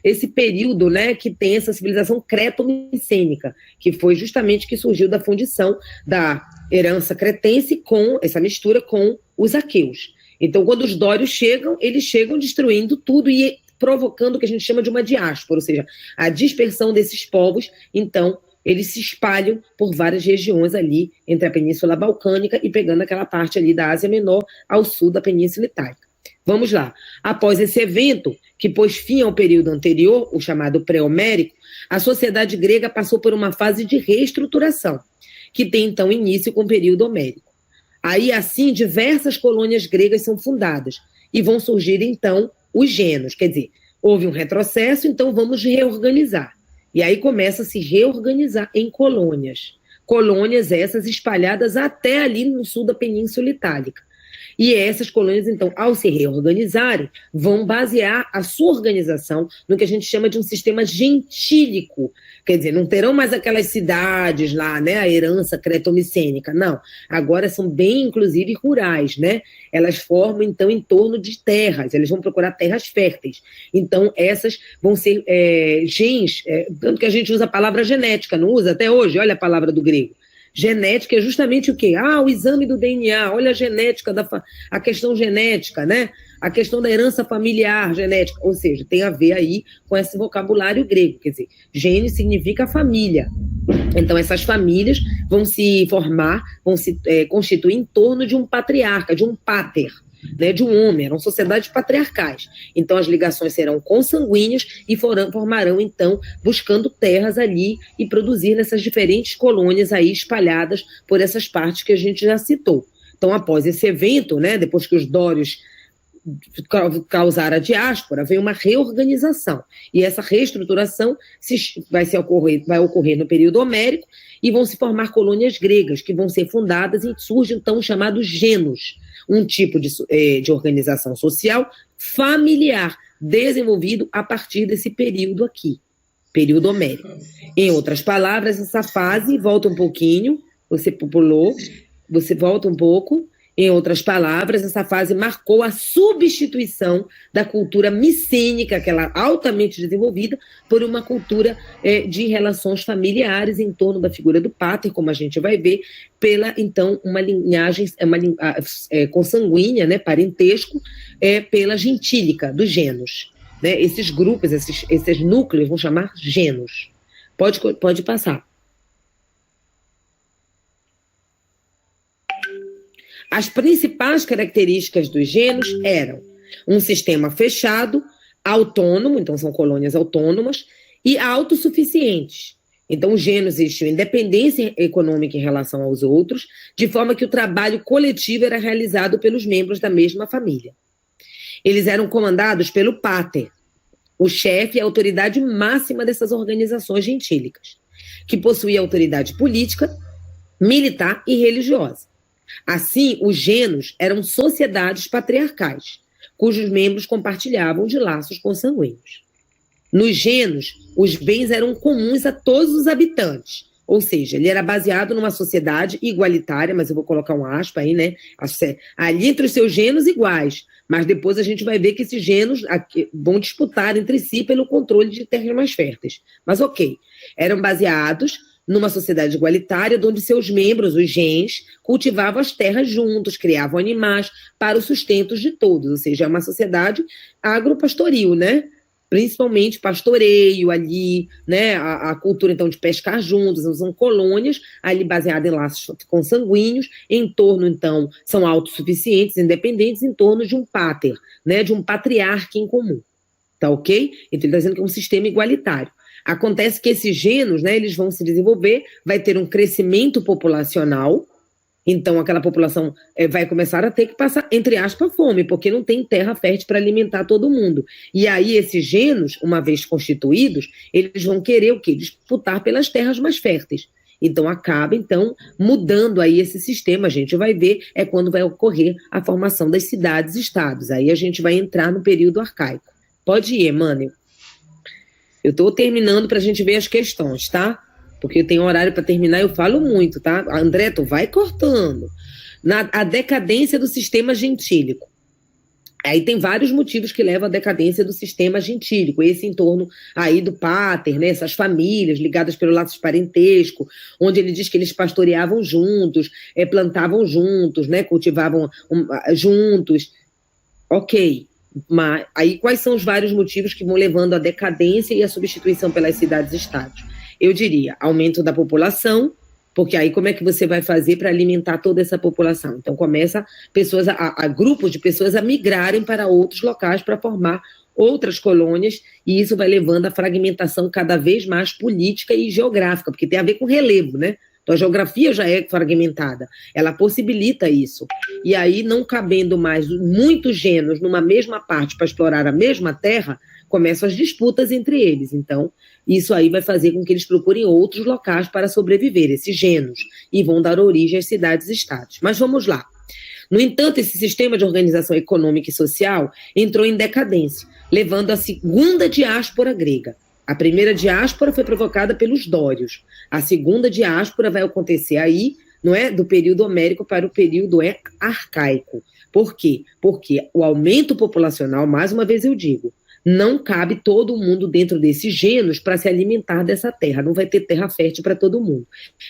esse período, né, que tem essa civilização creto-micênica, que foi justamente que surgiu da fundição da herança cretense com essa mistura com os aqueus. Então, quando os dórios chegam, eles chegam destruindo tudo e provocando o que a gente chama de uma diáspora, ou seja, a dispersão desses povos. Então, eles se espalham por várias regiões ali, entre a Península Balcânica e pegando aquela parte ali da Ásia Menor ao sul da Península Itálica. Vamos lá. Após esse evento, que pôs fim ao período anterior, o chamado pré-homérico, a sociedade grega passou por uma fase de reestruturação, que tem então início com o período homérico. Aí, assim, diversas colônias gregas são fundadas e vão surgir então os gêneros, quer dizer, houve um retrocesso, então vamos reorganizar. E aí começa a se reorganizar em colônias. Colônias essas espalhadas até ali no sul da Península Itálica. E essas colônias, então, ao se reorganizarem, vão basear a sua organização no que a gente chama de um sistema gentílico. Quer dizer, não terão mais aquelas cidades lá, né, a herança cretomicênica, não. Agora são bem, inclusive, rurais, né? Elas formam, então, em torno de terras, eles vão procurar terras férteis. Então, essas vão ser genes, tanto que a gente usa a palavra genética, não usa até hoje, olha a palavra do grego. Genética é justamente o quê? O exame do DNA, olha a genética, a questão genética, né? A questão da herança familiar genética, ou seja, tem a ver aí com esse vocabulário grego, quer dizer, gene significa família. Então, essas famílias vão se formar, vão se constituir em torno de um patriarca, de um pater, né, de um homem, eram sociedades patriarcais. Então, as ligações serão consanguíneas e formarão, então, buscando terras ali e produzir nessas diferentes colônias aí espalhadas por essas partes que a gente já citou. Então, após esse evento, né, depois que os dórios causaram a diáspora, vem uma reorganização. E essa reestruturação vai ocorrer no período homérico e vão se formar colônias gregas, que vão ser fundadas e surge, então, o chamado genos, um tipo de organização social familiar, desenvolvido a partir desse período aqui, período homérico. Em outras palavras, essa fase, volta um pouquinho, você pulou, você volta um pouco. Em outras palavras, essa fase marcou a substituição da cultura micênica, aquela altamente desenvolvida, por uma cultura de relações familiares em torno da figura do pater, como a gente vai ver, pela, então, uma linhagem consanguínea, né, parentesco, pela gentílica, dos genos. Né? Esses grupos, esses núcleos, vão chamar genos. Pode passar. As principais características dos genos eram um sistema fechado, autônomo, então são colônias autônomas, e autossuficientes. Então, os genos existiam independência econômica em relação aos outros, de forma que o trabalho coletivo era realizado pelos membros da mesma família. Eles eram comandados pelo pater, o chefe e a autoridade máxima dessas organizações gentílicas, que possuía autoridade política, militar e religiosa. Assim, os genos eram sociedades patriarcais, cujos membros compartilhavam de laços consanguíneos. Nos genos, os bens eram comuns a todos os habitantes, ou seja, ele era baseado numa sociedade igualitária, mas eu vou colocar um aspa aí, né? Ali entre os seus genos iguais, mas depois a gente vai ver que esses genos vão disputar entre si pelo controle de terras mais férteis. Mas ok, eram baseados numa sociedade igualitária, onde seus membros, os gens, cultivavam as terras juntos, criavam animais para o sustento de todos, ou seja, é uma sociedade agropastoril, né? Principalmente pastoreio ali, né? A cultura, então, de pescar juntos, são colônias ali baseadas em laços consanguíneos, em torno, então, são autossuficientes, independentes, em torno de um pater, né? De um patriarca em comum, tá ok? Então, ele está dizendo que é um sistema igualitário. Acontece que esses genos, né, eles vão se desenvolver, vai ter um crescimento populacional, então aquela população vai começar a ter que passar, entre aspas, fome, porque não tem terra fértil para alimentar todo mundo. E aí esses genos, uma vez constituídos, eles vão querer o quê? Disputar pelas terras mais férteis. Então acaba, então, mudando aí esse sistema, a gente vai ver, é quando vai ocorrer a formação das cidades-estados. Aí a gente vai entrar no período arcaico. Pode ir, Emmanuel. Eu estou terminando para a gente ver as questões, tá? Porque eu tenho horário para terminar e eu falo muito, tá? André, tu vai cortando. A decadência do sistema gentílico. Aí tem vários motivos que levam à decadência do sistema gentílico. Esse em torno aí do pater, né? Essas famílias ligadas pelo laço parentesco, onde ele diz que eles pastoreavam juntos, plantavam juntos, né? Cultivavam juntos. Ok. Mas aí quais são os vários motivos que vão levando à decadência e à substituição pelas cidades-estados? Eu diria, aumento da população, porque aí como é que você vai fazer para alimentar toda essa população? Então começa pessoas, grupos de pessoas a migrarem para outros locais para formar outras colônias, e isso vai levando à fragmentação cada vez mais política e geográfica, porque tem a ver com relevo, né? Então a geografia já é fragmentada, ela possibilita isso. E aí, não cabendo mais muitos genos numa mesma parte para explorar a mesma terra, começam as disputas entre eles. Então, isso aí vai fazer com que eles procurem outros locais para sobreviver, esses genos, e vão dar origem às cidades-estados. Mas vamos lá. No entanto, esse sistema de organização econômica e social entrou em decadência, levando à segunda diáspora grega. A primeira diáspora foi provocada pelos dórios. A segunda diáspora vai acontecer aí, não é, do período homérico para o período arcaico. Por quê? Porque o aumento populacional, mais uma vez eu digo, não cabe todo mundo dentro desses genos para se alimentar dessa terra. Não vai ter terra fértil para todo mundo.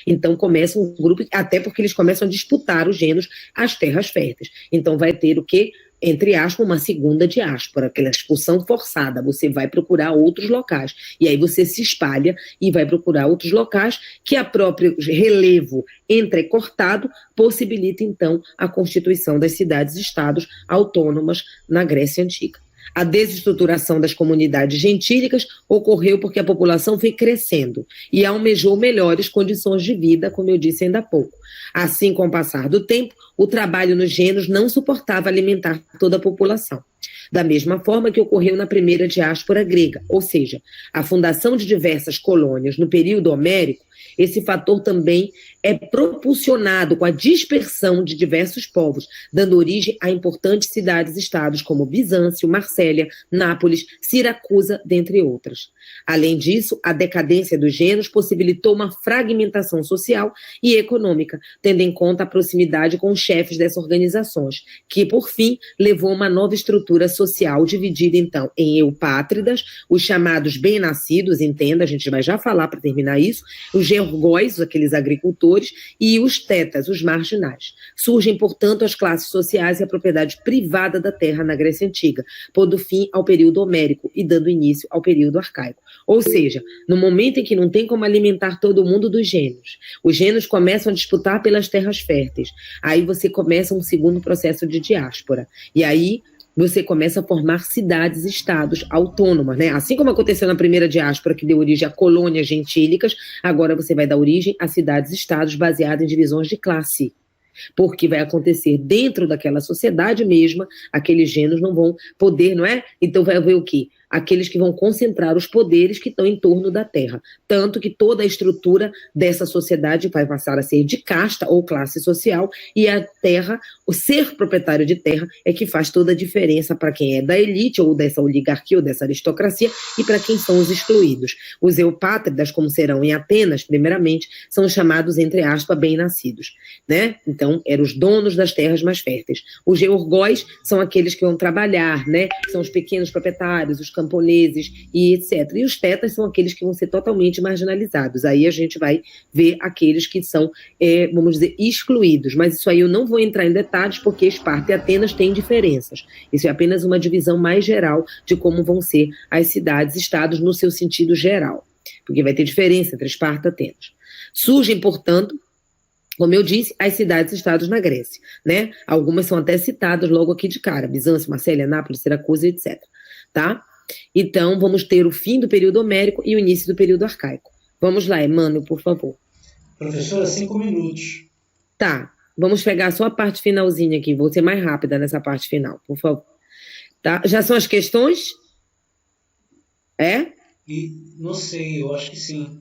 Então começa um grupo, até porque eles começam a disputar os genos, as terras férteis. Então vai ter o quê? Entre aspas, uma segunda diáspora, aquela expulsão forçada. Você vai procurar outros locais. E aí você se espalha e vai procurar outros locais que a próprio relevo entrecortado possibilita, então, a constituição das cidades-estados autônomas na Grécia Antiga. A desestruturação das comunidades gentílicas ocorreu porque a população foi crescendo e almejou melhores condições de vida, como eu disse ainda há pouco. Assim, com o passar do tempo, o trabalho nos genos não suportava alimentar toda a população. Da mesma forma que ocorreu na primeira diáspora grega, ou seja, a fundação de diversas colônias no período homérico, esse fator também é propulsionado com a dispersão de diversos povos, dando origem a importantes cidades-estados como Bizâncio, Marsella, Nápoles, Siracusa, dentre outras. Além disso, a decadência dos genos possibilitou uma fragmentação social e econômica, tendo em conta a proximidade com os chefes dessas organizações, que, por fim, levou a uma nova estrutura social dividida, então, em eupátridas, os chamados bem-nascidos, entenda, a gente vai já falar para terminar isso, os georgóis, aqueles agricultores, e os tetas, os marginais. Surgem, portanto, as classes sociais e a propriedade privada da terra na Grécia Antiga, pondo fim ao período homérico e dando início ao período arcaico. Ou seja, no momento em que não tem como alimentar todo mundo dos gêneros, os gêneros começam a disputar pelas terras férteis. Aí você começa um segundo processo de diáspora. E aí você começa a formar cidades-estados autônomas, né? Assim como aconteceu na primeira diáspora, que deu origem a colônias gentílicas, agora você vai dar origem a cidades-estados baseadas em divisões de classe. Porque vai acontecer dentro daquela sociedade mesma, aqueles gêneros não vão poder, não é? Então vai haver o quê? Aqueles que vão concentrar os poderes que estão em torno da terra. Tanto que toda a estrutura dessa sociedade vai passar a ser de casta ou classe social, e a terra, o ser proprietário de terra, é que faz toda a diferença para quem é da elite, ou dessa oligarquia, ou dessa aristocracia, e para quem são os excluídos. Os eupátridas, como serão em Atenas, primeiramente, são chamados, entre aspas, bem-nascidos, né? Então, eram os donos das terras mais férteis. Os georgóis são aqueles que vão trabalhar, né? São os pequenos proprietários, os camponeses e etc. E os tetas são aqueles que vão ser totalmente marginalizados. Aí a gente vai ver aqueles que são, vamos dizer, excluídos. Mas isso aí eu não vou entrar em detalhes, porque Esparta e Atenas têm diferenças. Isso é apenas uma divisão mais geral de como vão ser as cidades-estados no seu sentido geral. Porque vai ter diferença entre Esparta e Atenas. Surgem, portanto, como eu disse, as cidades-estados na Grécia, né? Algumas são até citadas logo aqui de cara: Bizâncio, Marsella, Nápoles, Siracusa, etc. Tá? Então, vamos ter o fim do período homérico e o início do período arcaico. Vamos lá, Emmanuel, por favor. Professora, 5 minutos. Tá, vamos pegar só a parte finalzinha aqui, vou ser mais rápida nessa parte final, por favor. Tá? Já são as questões? É? E não sei, eu acho que sim.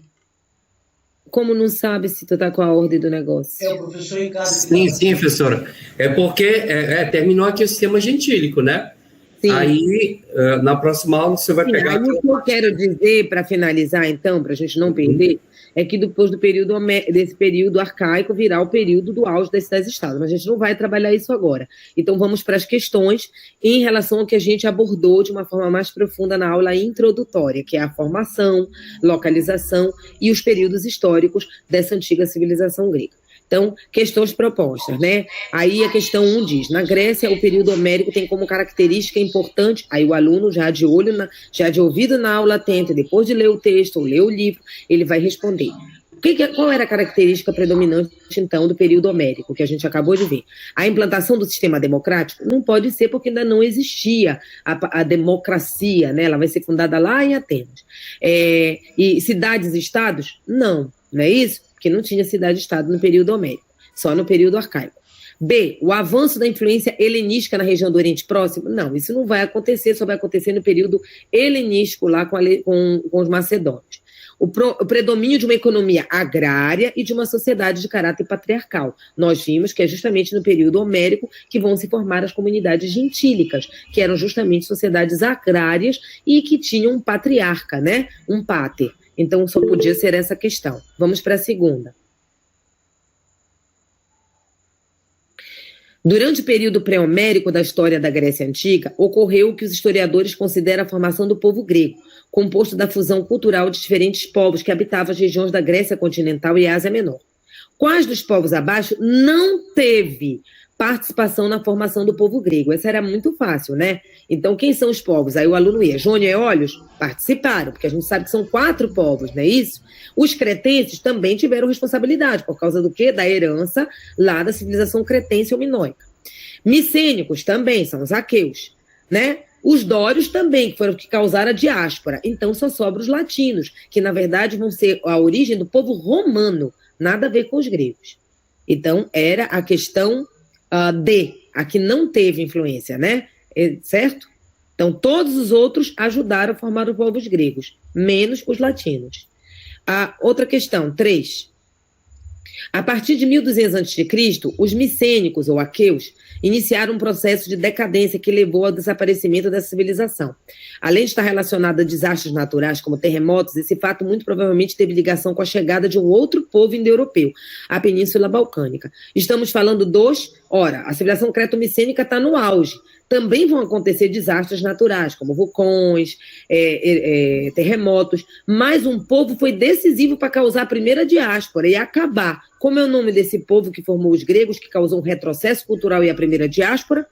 Como não sabe se tu tá com a ordem do negócio? É o professor Ricardo. Sim, professora. É porque terminou aqui o sistema gentílico, né? Sim. Aí, na próxima aula, você vai pegar... Aí, o que eu quero dizer, para finalizar, então, para a gente não perder, é que depois desse período arcaico virá o período do auge das cidades-estados. Mas a gente não vai trabalhar isso agora. Então, vamos para as questões em relação ao que a gente abordou de uma forma mais profunda na aula introdutória, que é a formação, localização e os períodos históricos dessa antiga civilização grega. Então, questões propostas, né? Aí a questão 1 diz: na Grécia, o período homérico tem como característica importante, aí o aluno já de olho, já de ouvido na aula atenta, depois de ler o texto ou ler o livro, ele vai responder. Qual era a característica predominante, então, do período homérico, que a gente acabou de ver? A implantação do sistema democrático? Não pode ser, porque ainda não existia a democracia, né? Ela vai ser fundada lá em Atenas. E cidades-estados? Não é isso? Porque não tinha cidade-estado no período homérico, só no período arcaico. B, o avanço da influência helenística na região do Oriente Próximo? Não, isso não vai acontecer, só vai acontecer no período helenístico lá com os macedônios. o predomínio de uma economia agrária e de uma sociedade de caráter patriarcal. Nós vimos que é justamente no período homérico que vão se formar as comunidades gentílicas, que eram justamente sociedades agrárias e que tinham um patriarca, né? Um pater. Então, só podia ser essa questão. Vamos para a segunda. Durante o período pré-homérico da história da Grécia Antiga, ocorreu o que os historiadores consideram a formação do povo grego, composto da fusão cultural de diferentes povos que habitavam as regiões da Grécia continental e Ásia Menor. Quais dos povos abaixo não teve participação na formação do povo grego? Essa era muito fácil, né? Então, quem são os povos? Aí o aluno ia, Jônio e Eólios participaram, porque a gente sabe que são 4 povos, não é isso? Os cretenses também tiveram responsabilidade, por causa do quê? Da herança lá da civilização cretense ou minoica. Micênicos também, são os aqueus, né? Os dórios também, que foram que causaram a diáspora. Então, só sobram os latinos, que na verdade vão ser a origem do povo romano, nada a ver com os gregos. Então, era a questão a que não teve influência, né? Certo? Então, todos os outros ajudaram a formar os povos gregos, menos os latinos. A outra questão, 3. A partir de 1200 a.C., os micênicos, ou aqueus, iniciaram um processo de decadência que levou ao desaparecimento da civilização. Além de estar relacionado a desastres naturais, como terremotos, esse fato muito provavelmente teve ligação com a chegada de um outro povo indo-europeu, a Península Balcânica. Estamos falando a civilização creto-micênica está no auge. Também vão acontecer desastres naturais, como vulcões, terremotos, mas um povo foi decisivo para causar a primeira diáspora e acabar. Como é o nome desse povo que formou os gregos, que causou um retrocesso cultural e a primeira diáspora?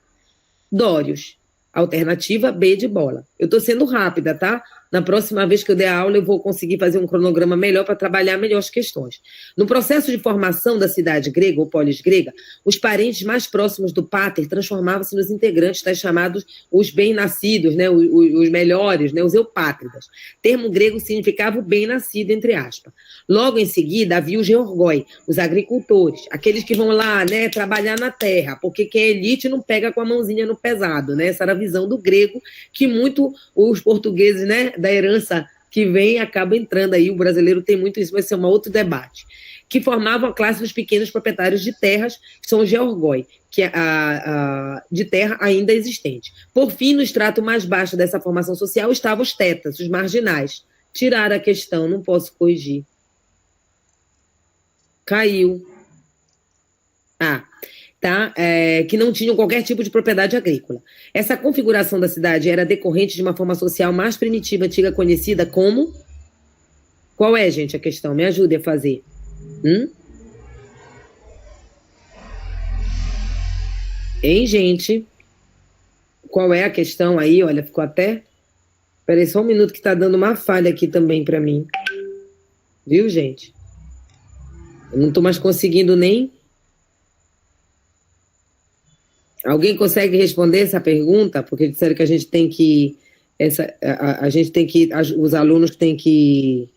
Dórios. Alternativa B de bola. Eu estou sendo rápida, tá? Na próxima vez que eu der a aula, eu vou conseguir fazer um cronograma melhor para trabalhar melhor as questões. No processo de formação da cidade grega ou polis grega, os parentes mais próximos do pater transformavam-se nos integrantes das chamados os bem-nascidos, né? Os melhores, né? Os eupátridas. Termo grego significava o bem-nascido, entre aspas. Logo em seguida, havia os georgoi, os agricultores, aqueles que vão lá, né, trabalhar na terra, porque quem é elite não pega com a mãozinha no pesado, né? Essa era a visão do grego, que muito os portugueses, né, da herança que vem acaba entrando aí, o brasileiro tem muito isso, vai ser um outro debate, que formavam a classe dos pequenos proprietários de terras, que são os georgoi, que de terra ainda existente. Por fim, no extrato mais baixo dessa formação social estavam os tetas, os marginais. Tiraram a questão, não posso corrigir. Caiu. Que não tinham qualquer tipo de propriedade agrícola. Essa configuração da cidade era decorrente de uma forma social mais primitiva, antiga, conhecida como... Qual é, gente, a questão? Me ajude a fazer. Hein, gente? Qual é a questão aí? Olha, ficou até... Espera aí só um minuto que está dando uma falha aqui também para mim. Viu, gente? Eu não estou mais conseguindo nem... Alguém consegue responder essa pergunta? Porque disseram que a gente tem que... Os alunos têm que...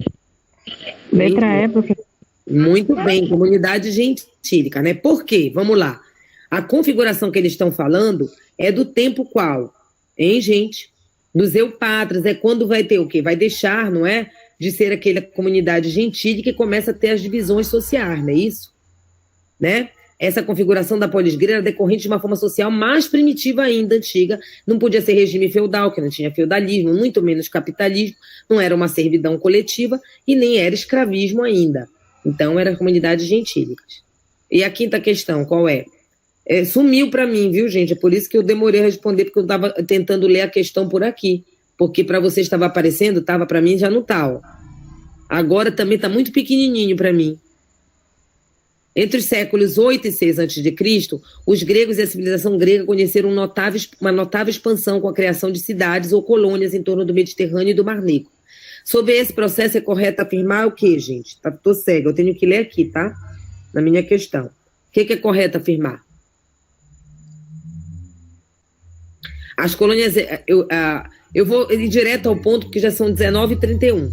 Letra E, professor. Muito bem, comunidade gentílica, né? Por quê? Vamos lá. A configuração que eles estão falando é do tempo qual? Hein, gente? Dos eupátridas, é quando vai ter o quê? Vai deixar, não é? De ser aquela comunidade gentílica que começa a ter as divisões sociais, não é isso? Né? Essa configuração da polis grega era decorrente de uma forma social mais primitiva ainda, antiga. Não podia ser regime feudal, que não tinha feudalismo, muito menos capitalismo, não era uma servidão coletiva e nem era escravismo ainda. Então, eram comunidades gentílicas. E a quinta questão, qual é? Sumiu para mim, viu, gente? É por isso que eu demorei a responder, porque eu estava tentando ler a questão por aqui. Porque para você estava aparecendo, estava para mim, já não está. Ó. Agora também está muito pequenininho para mim. Entre os séculos 8 e 6 a.C., os gregos e a civilização grega conheceram uma notável expansão com a criação de cidades ou colônias em torno do Mediterrâneo e do Mar Negro. Sobre esse processo, é correto afirmar o quê, gente? Tô cega, eu tenho que ler aqui, tá? Na minha questão. O que é correto afirmar? As colônias... Eu vou ir direto ao ponto, porque já são 19h31.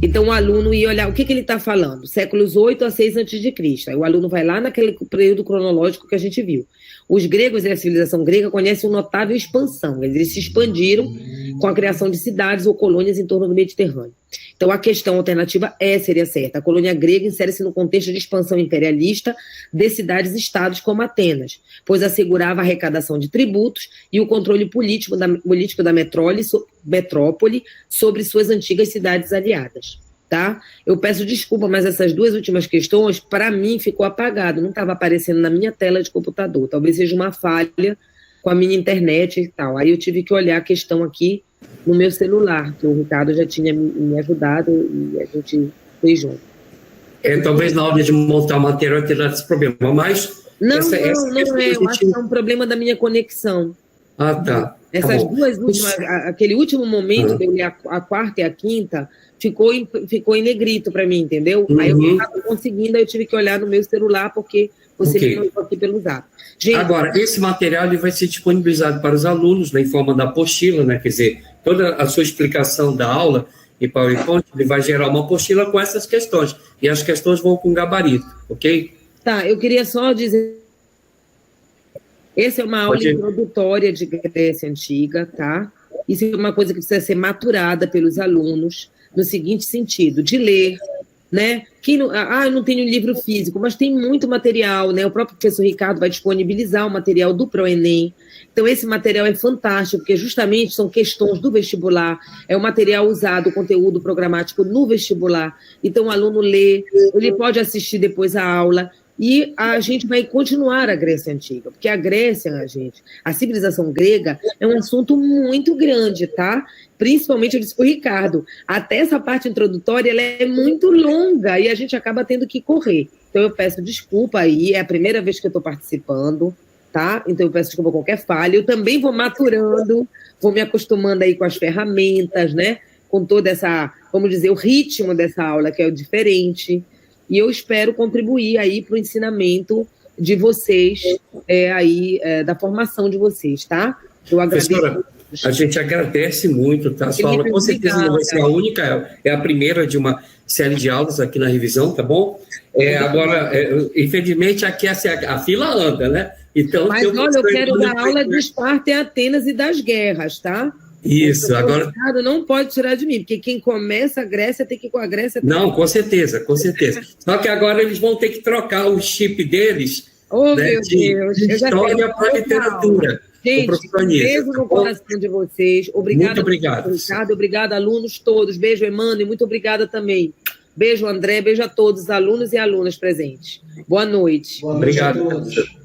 Então, o aluno ia olhar o que ele está falando, séculos 8 a 6 a.C. Aí o aluno vai lá naquele período cronológico que a gente viu. Os gregos e a civilização grega conhecem uma notável expansão. Eles se expandiram, com a criação de cidades ou colônias em torno do Mediterrâneo. Então, a questão alternativa seria certa. A colônia grega insere-se no contexto de expansão imperialista de cidades-estados como Atenas, pois assegurava a arrecadação de tributos e o controle político da metrópole sobre suas antigas cidades aliadas. Tá? Eu peço desculpa, mas essas duas últimas questões, para mim, ficou apagado, não estava aparecendo na minha tela de computador. Talvez seja uma falha com a minha internet e tal. Aí eu tive que olhar a questão aqui no meu celular, que o Ricardo já tinha me ajudado e a gente fez junto. Talvez na hora de montar o material terá esse problema, mas... Não é, eu acho que é um problema da minha conexão. Ah, tá. Essas duas últimas, aquele último momento que eu li a quarta e a quinta, ficou em negrito para mim, entendeu? Aí eu não estava conseguindo, aí eu tive que olhar no meu celular, porque você me mandou aqui pelo Zap. Gente, agora, esse material ele vai ser disponibilizado para os alunos, né, em forma da apostila, né? Quer dizer, toda a sua explicação da aula em PowerPoint, ele vai gerar uma apostila com essas questões. E as questões vão com gabarito, ok? Tá, eu queria só dizer... Essa é uma aula introdutória de Grécia Antiga, tá? Isso é uma coisa que precisa ser maturada pelos alunos, no seguinte sentido, de ler, né? Eu não tenho livro físico, mas tem muito material, né? O próprio professor Ricardo vai disponibilizar o material do ProEnem. Então, esse material é fantástico, porque justamente são questões do vestibular, é o material usado, o conteúdo programático no vestibular. Então, o aluno lê, ele pode assistir depois a aula, e a gente vai continuar a Grécia Antiga, porque a Grécia, a civilização grega é um assunto muito grande, tá? Principalmente, eu disse para o Ricardo, até essa parte introdutória ela é muito longa e a gente acaba tendo que correr. Então, eu peço desculpa aí, é a primeira vez que eu estou participando, tá? Então, eu peço desculpa por qualquer falha. Eu também vou maturando, vou me acostumando aí com as ferramentas, né? Com toda essa, vamos dizer, o ritmo dessa aula, que é o diferente. E eu espero contribuir aí para o ensinamento de vocês, da formação de vocês, tá? Eu agradeço. Professora, a gente agradece muito, tá? A sua aula com certeza não vai ser a única, é a primeira de uma série de aulas aqui na revisão, tá bom? Agora, infelizmente, aqui a fila anda, né? Então, mas olha, eu quero dar aula de Esparta e Atenas e das guerras, tá? Isso, agora... não pode tirar de mim, porque quem começa a Grécia tem que ir com a Grécia... Não, com certeza, com certeza. Só que agora eles vão ter que trocar o chip deles, meu Deus, de história para literatura. Gente, beijo no coração de vocês. Obrigada, muito obrigado. Ricardo, obrigada, alunos todos. Beijo, Emmanuel, muito obrigada também. Beijo, André, beijo a todos, alunos e alunas presentes. Boa noite. Boa noite a todos.